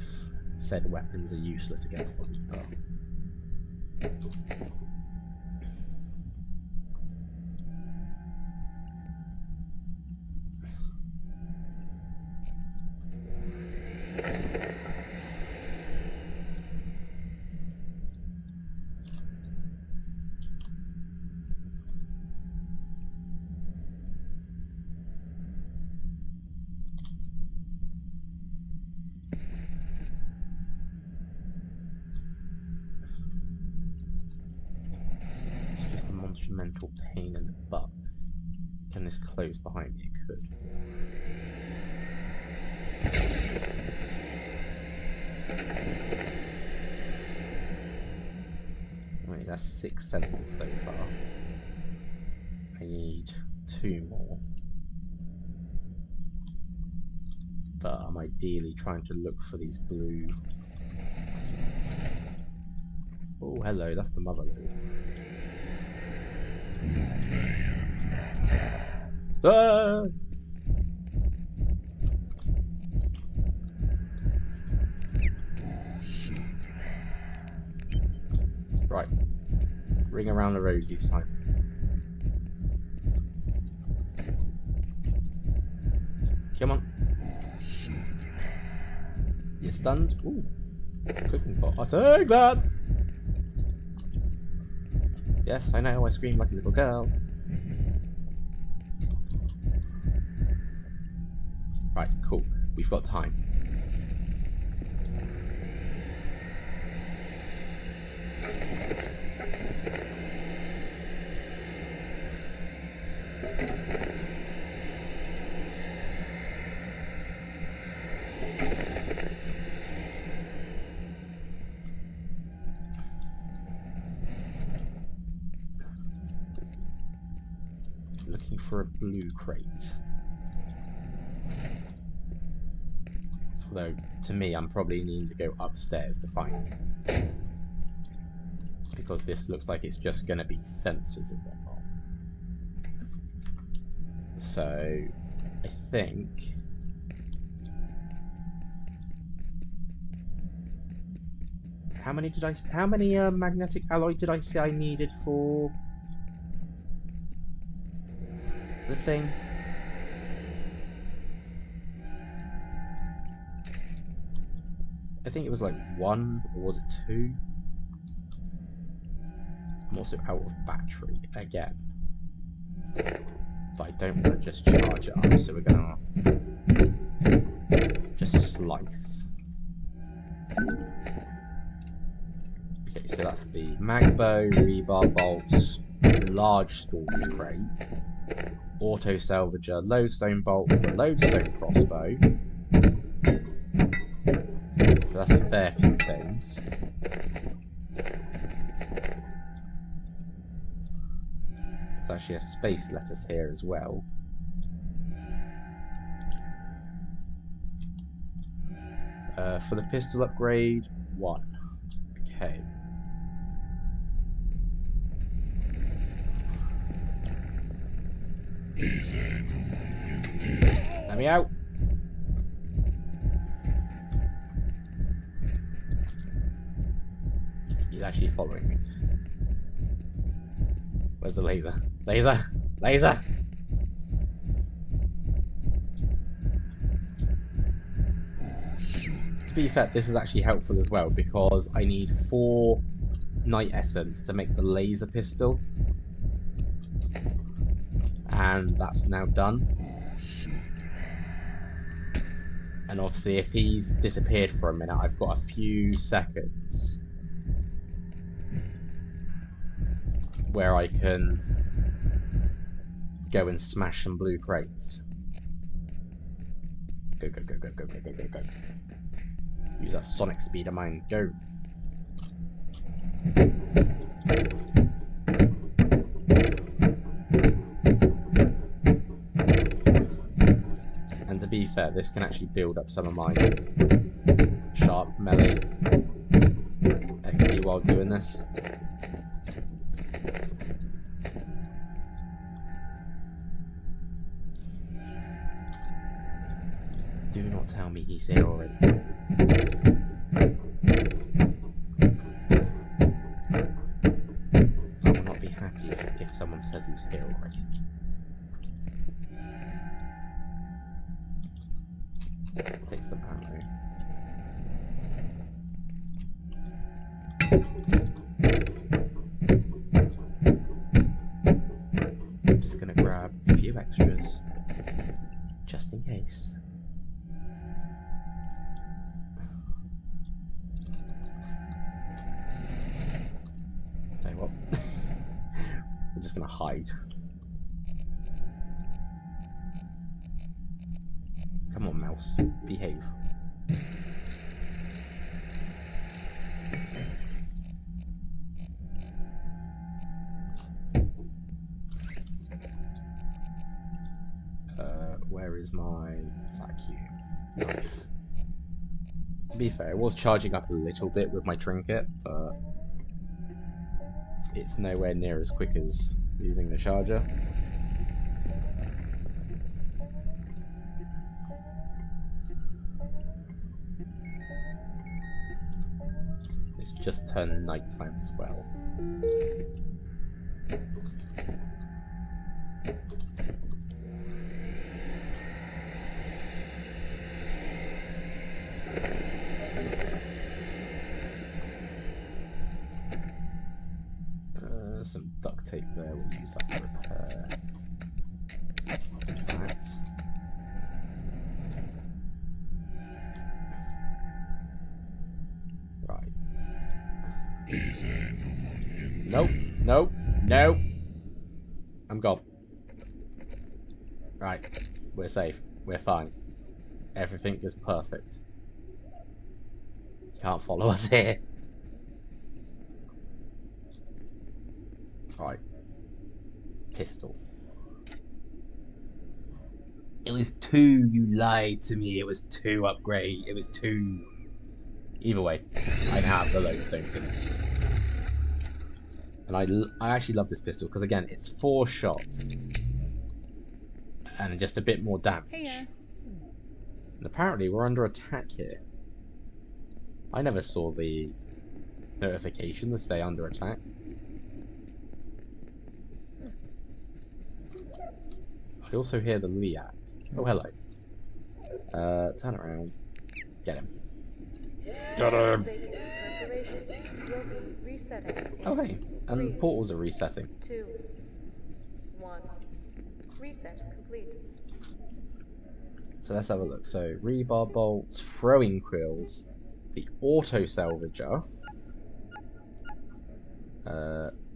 said weapons are useless against the Reaper. Mental pain in the butt. Can this close behind me? It could. Wait, that's 6 sensors so far. I need 2 more. But I'm ideally trying to look for these blue. Oh, hello, that's the mother load. Ah! Right. Ring around the rosies time. Come on. You're stunned? Ooh. Cooking pot. I'll take that! Yes, I know, I scream like a little girl. Right, cool. We've got time. Looking for a blue crate. Although, to me, I'm probably needing to go upstairs to find it. because this looks like it's just going to be sensors and whatnot. So I think how many magnetic alloy did I say I needed for the thing? I think it was like 1, or was it 2? I'm also out of battery again. But I don't want to just charge it up, so we're gonna just slice. Okay, so that's the magbow, rebar bolts, large storage crate, auto salvager, lodestone bolt, the lodestone crossbow. So that's a fair few things. There's actually a space lettuce here as well. For the pistol upgrade, 1. Okay. Let me out! He's actually following me. Where's the laser? Laser! Laser! To be fair, this is actually helpful as well because I need 4 night essence to make the laser pistol. And that's now done. And obviously if he's disappeared for a minute, I've got a few seconds where I can go and smash some blue crates. Go, go, go, go, go, go, go, go, go. Use that sonic speed of mine. Go. And to be fair, this can actually build up some of my sharp melee XP while doing this. Do not tell me he's here already. I will not be happy if someone says he's here already. Take some ammo. I'm just gonna grab a few extras, just in case. Tell you what, we're just gonna hide. Come on, mouse, behave. Where is my vacuum knife? To be fair, it was charging up a little bit with my trinket, but it's nowhere near as quick as using the charger. It's just turned nighttime as well. Some duct tape there, we'll use that to repair that. Right. Nope, nope, nope. I'm gone. Right, we're safe. We're fine. Everything is perfect. You can't follow us here. Right. Pistol. It was 2, you lied to me. It was 2 upgrade. It was 2. Either way, I have the lodestone pistol. And I actually love this pistol because, again, it's 4 shots and just a bit more damage. Hey, And apparently we're under attack here. I never saw the notification to say under attack. I also hear the Liak. Oh, hello. Turn around. Get him. Got him! Perforation will be resetting in Oh, hey. And the 3, portals are resetting. 2, 1. Reset complete. So let's have a look. So, rebar bolts, throwing quills, the auto salvager.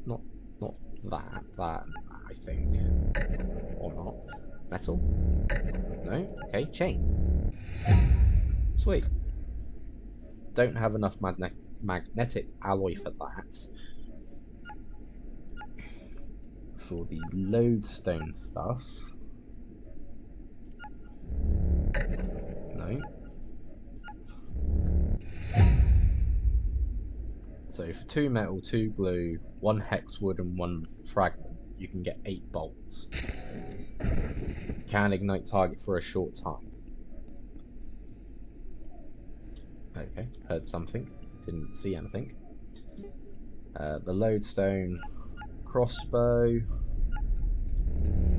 Not that, I think. Or not. Metal? No? Okay, chain. Sweet. Don't have enough magnetic alloy for that. For the lodestone stuff. No. So for 2 metal, 2 glue, 1 hexwood and 1 fragment, you can get 8 bolts. Can ignite target for a short time. Okay, heard something. Didn't see anything. The lodestone crossbow.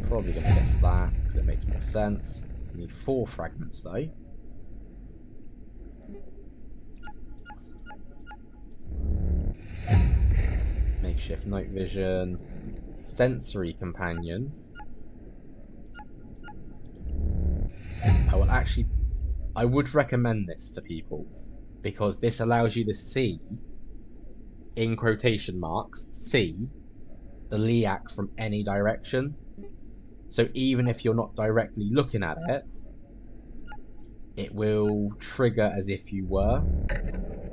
Probably gonna guess that because it makes more sense. You need 4 fragments though. Makeshift night vision. Sensory companion. I would recommend this to people because this allows you to see, in quotation marks, see the Liak from any direction. So even if you're not directly looking at it, it will trigger as if you were.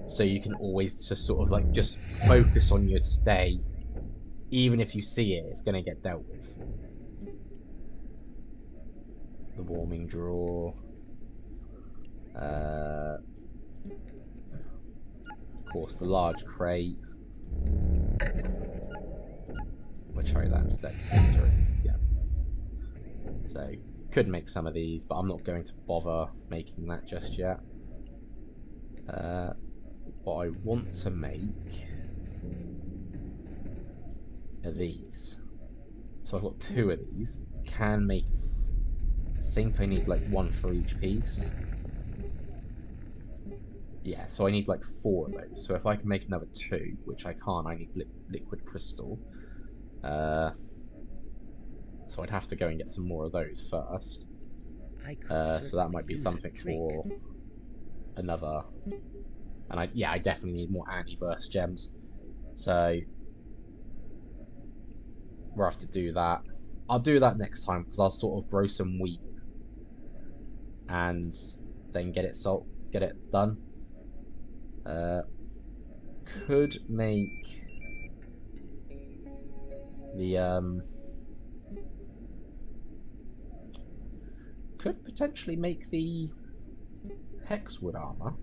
So you can always just sort of like just focus on your stay. Even if you see it, it's going to get dealt with. The warming drawer. Of course, the large crate. We'll try that instead. Yeah. So, could make some of these, but I'm not going to bother making that just yet. What I want to make are these. So I've got 2 of these. Can make. I think I need like 1 for each piece. Yeah, so I need like 4 of those. So if I can make another 2, which I can't, I need liquid crystal. So I'd have to go and get some more of those first. So that might be something for another. And I definitely need more antiverse gems. So we'll have to do that. I'll do that next time because I'll sort of grow some wheat and then get it done. Could make the could potentially make the hexwood armor.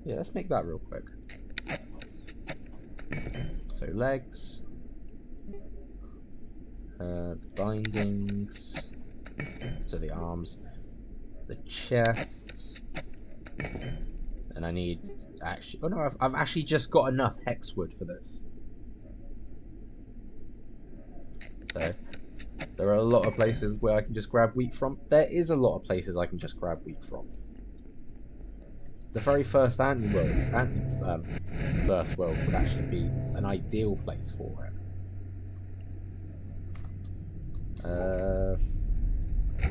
Yeah, let's make that real quick. So legs, the bindings, so the arms, the chest, and I need actually. Oh no, I've actually just got enough hexwood for this. So there are a lot of places where I can just grab wheat from. There is a lot of places I can just grab wheat from. The very first first world would actually be an ideal place for it.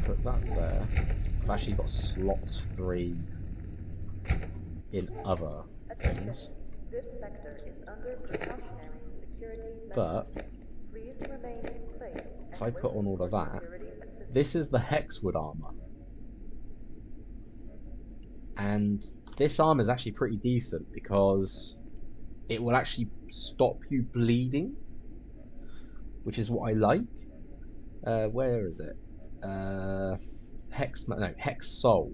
Put that there. I've actually got slots free in other things. This sector is under precautionary security measures. But Please remain in place. if I put on all of that, this is the hexwood armor. And this armor is actually pretty decent because it will actually stop you bleeding, which is what I like. Where is it? Hex soul.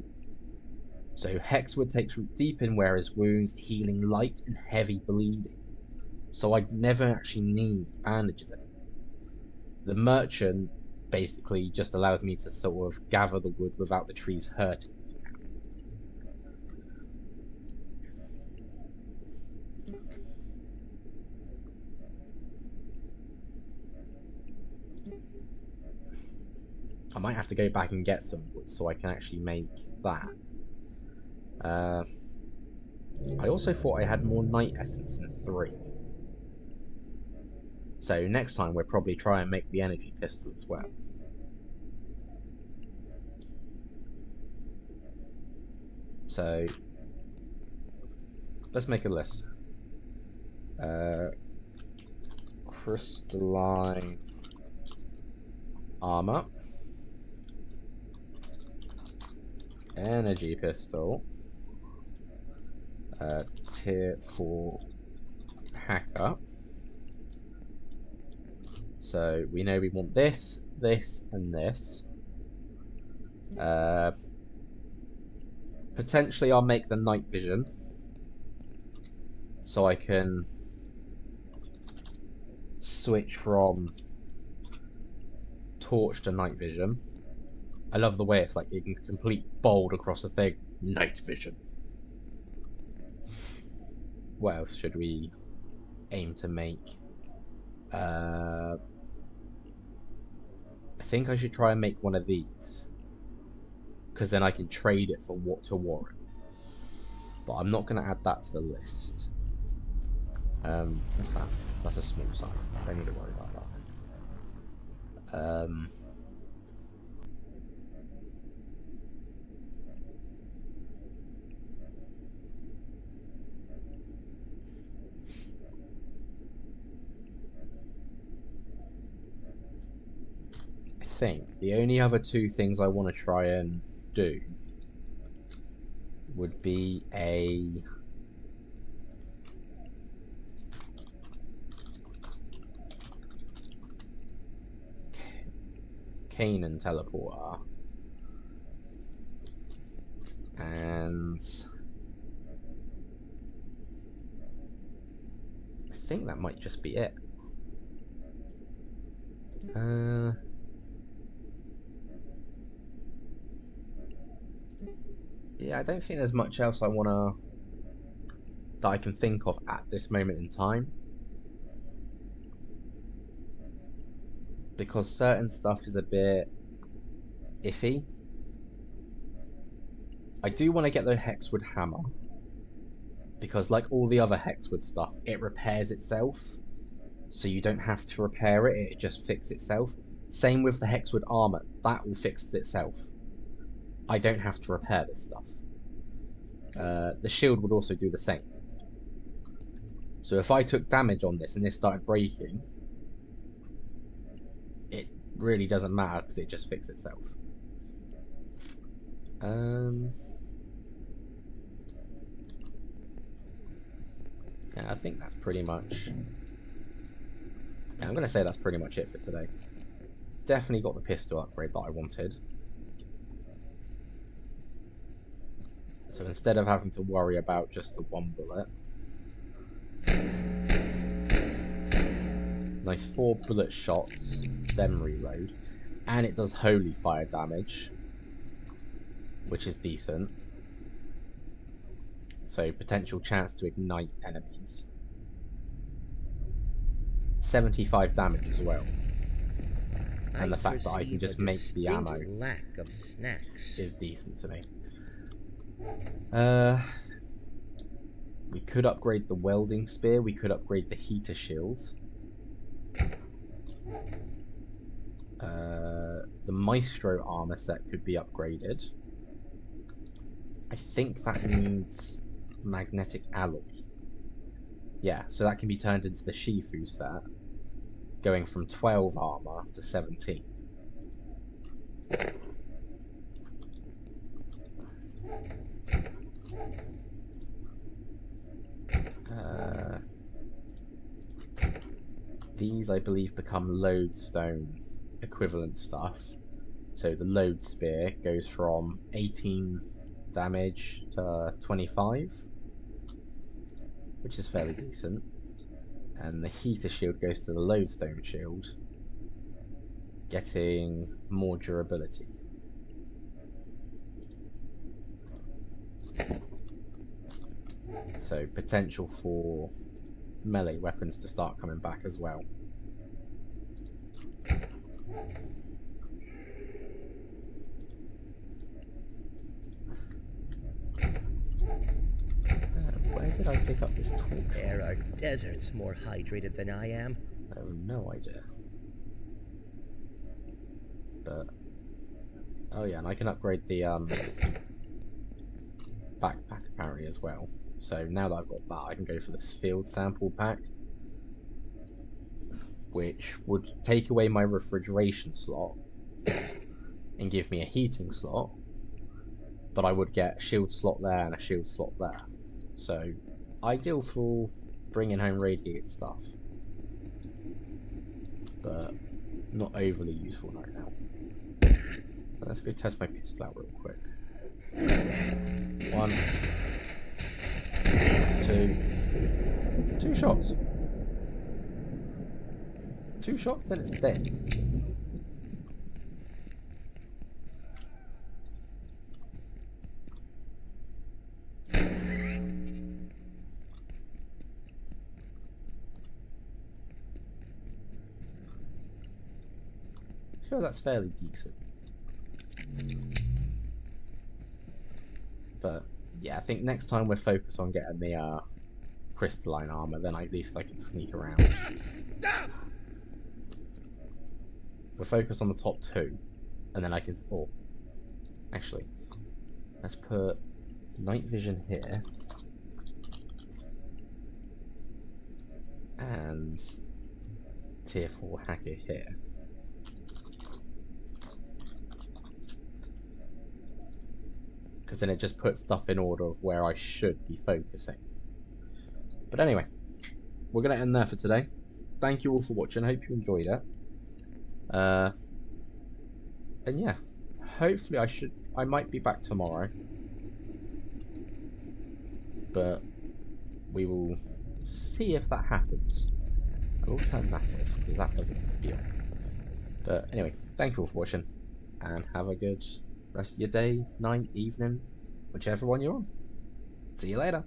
So hexwood takes root deep in wearer's wounds, healing light and heavy bleeding. so I'd never actually need bandages anymore. The merchant basically just allows me to sort of gather the wood without the trees hurting. I might have to go back and get some wood so I can actually make that. I also thought I had more night essence than 3. So next time we'll probably try and make the energy pistol as well. So let's make a list. Crystalline armor, energy pistol, tier 4 hacker. So we know we want this, this, and this. Potentially I'll make the night vision so I can switch from torch to night vision. I love the way it's like you can complete bold across the thing. Night vision. What else should we aim to make? I think I should try and make one of these, because then I can trade it for what to Warren. But I'm not going to add that to the list. What's that? That's a small scythe. Don't need to worry about that. I think the only other 2 things I want to try and do would be a Canaan teleporter, and I think that might just be it. Yeah, I don't think there's much else that I can think of at this moment in time, because certain stuff is a bit iffy. I do want to get the hexwood hammer, because like all the other hexwood stuff, it repairs itself, so you don't have to repair it, it just fixes itself. Same with the hexwood armor, that will fix itself. I don't have to repair this stuff. The shield would also do the same. So if I took damage on this and this started breaking, it really doesn't matter because it just fixes itself. Yeah, I think that's pretty much... Yeah, I'm going to say that's pretty much it for today. Definitely got the pistol upgrade that I wanted. So instead of having to worry about just the 1 bullet, nice 4 bullet shots, then reload, and it does holy fire damage, which is decent. So potential chance to ignite enemies. 75 damage as well. And the fact that I can just make the ammo lack of snacks is decent to me. We could upgrade the welding spear, we could upgrade the heater shield. The Maestro armor set could be upgraded. I think that needs magnetic alloy. Yeah, so that can be turned into the Shifu set, going from 12 armor to 17. These, I believe, become lodestone equivalent stuff. So the load spear goes from 18 damage to 25, which is fairly decent. and the heater shield goes to the lodestone shield, getting more durability. So potential for melee weapons to start coming back as well. Where did I pick up this torch? There are deserts more hydrated than I am. I have no idea. But oh yeah, and I can upgrade the backpack apparently as well. So now that I've got that, I can go for this field sample pack, which would take away my refrigeration slot and give me a heating slot, but I would get a shield slot there and a shield slot there. So ideal for bringing home radiated stuff, but not overly useful right now. Let's go test my pistol out real quick. 1, 2 shots. 2 shots and it's dead. I feel that's fairly decent. But yeah, I think next time we're focused on getting the crystalline armor, then at least I can sneak around. We're focused on the top 2, and then I can. Oh, actually, let's put night vision here, and tier 4 hacker here. Because then it just puts stuff in order of where I should be focusing. But anyway, we're going to end there for today. Thank you all for watching. I hope you enjoyed it. And yeah, hopefully I might be back tomorrow. But we will see if that happens. I will turn that off because that doesn't be off. But anyway, thank you all for watching and have a good rest of your day, night, evening, whichever one you're on. See you later.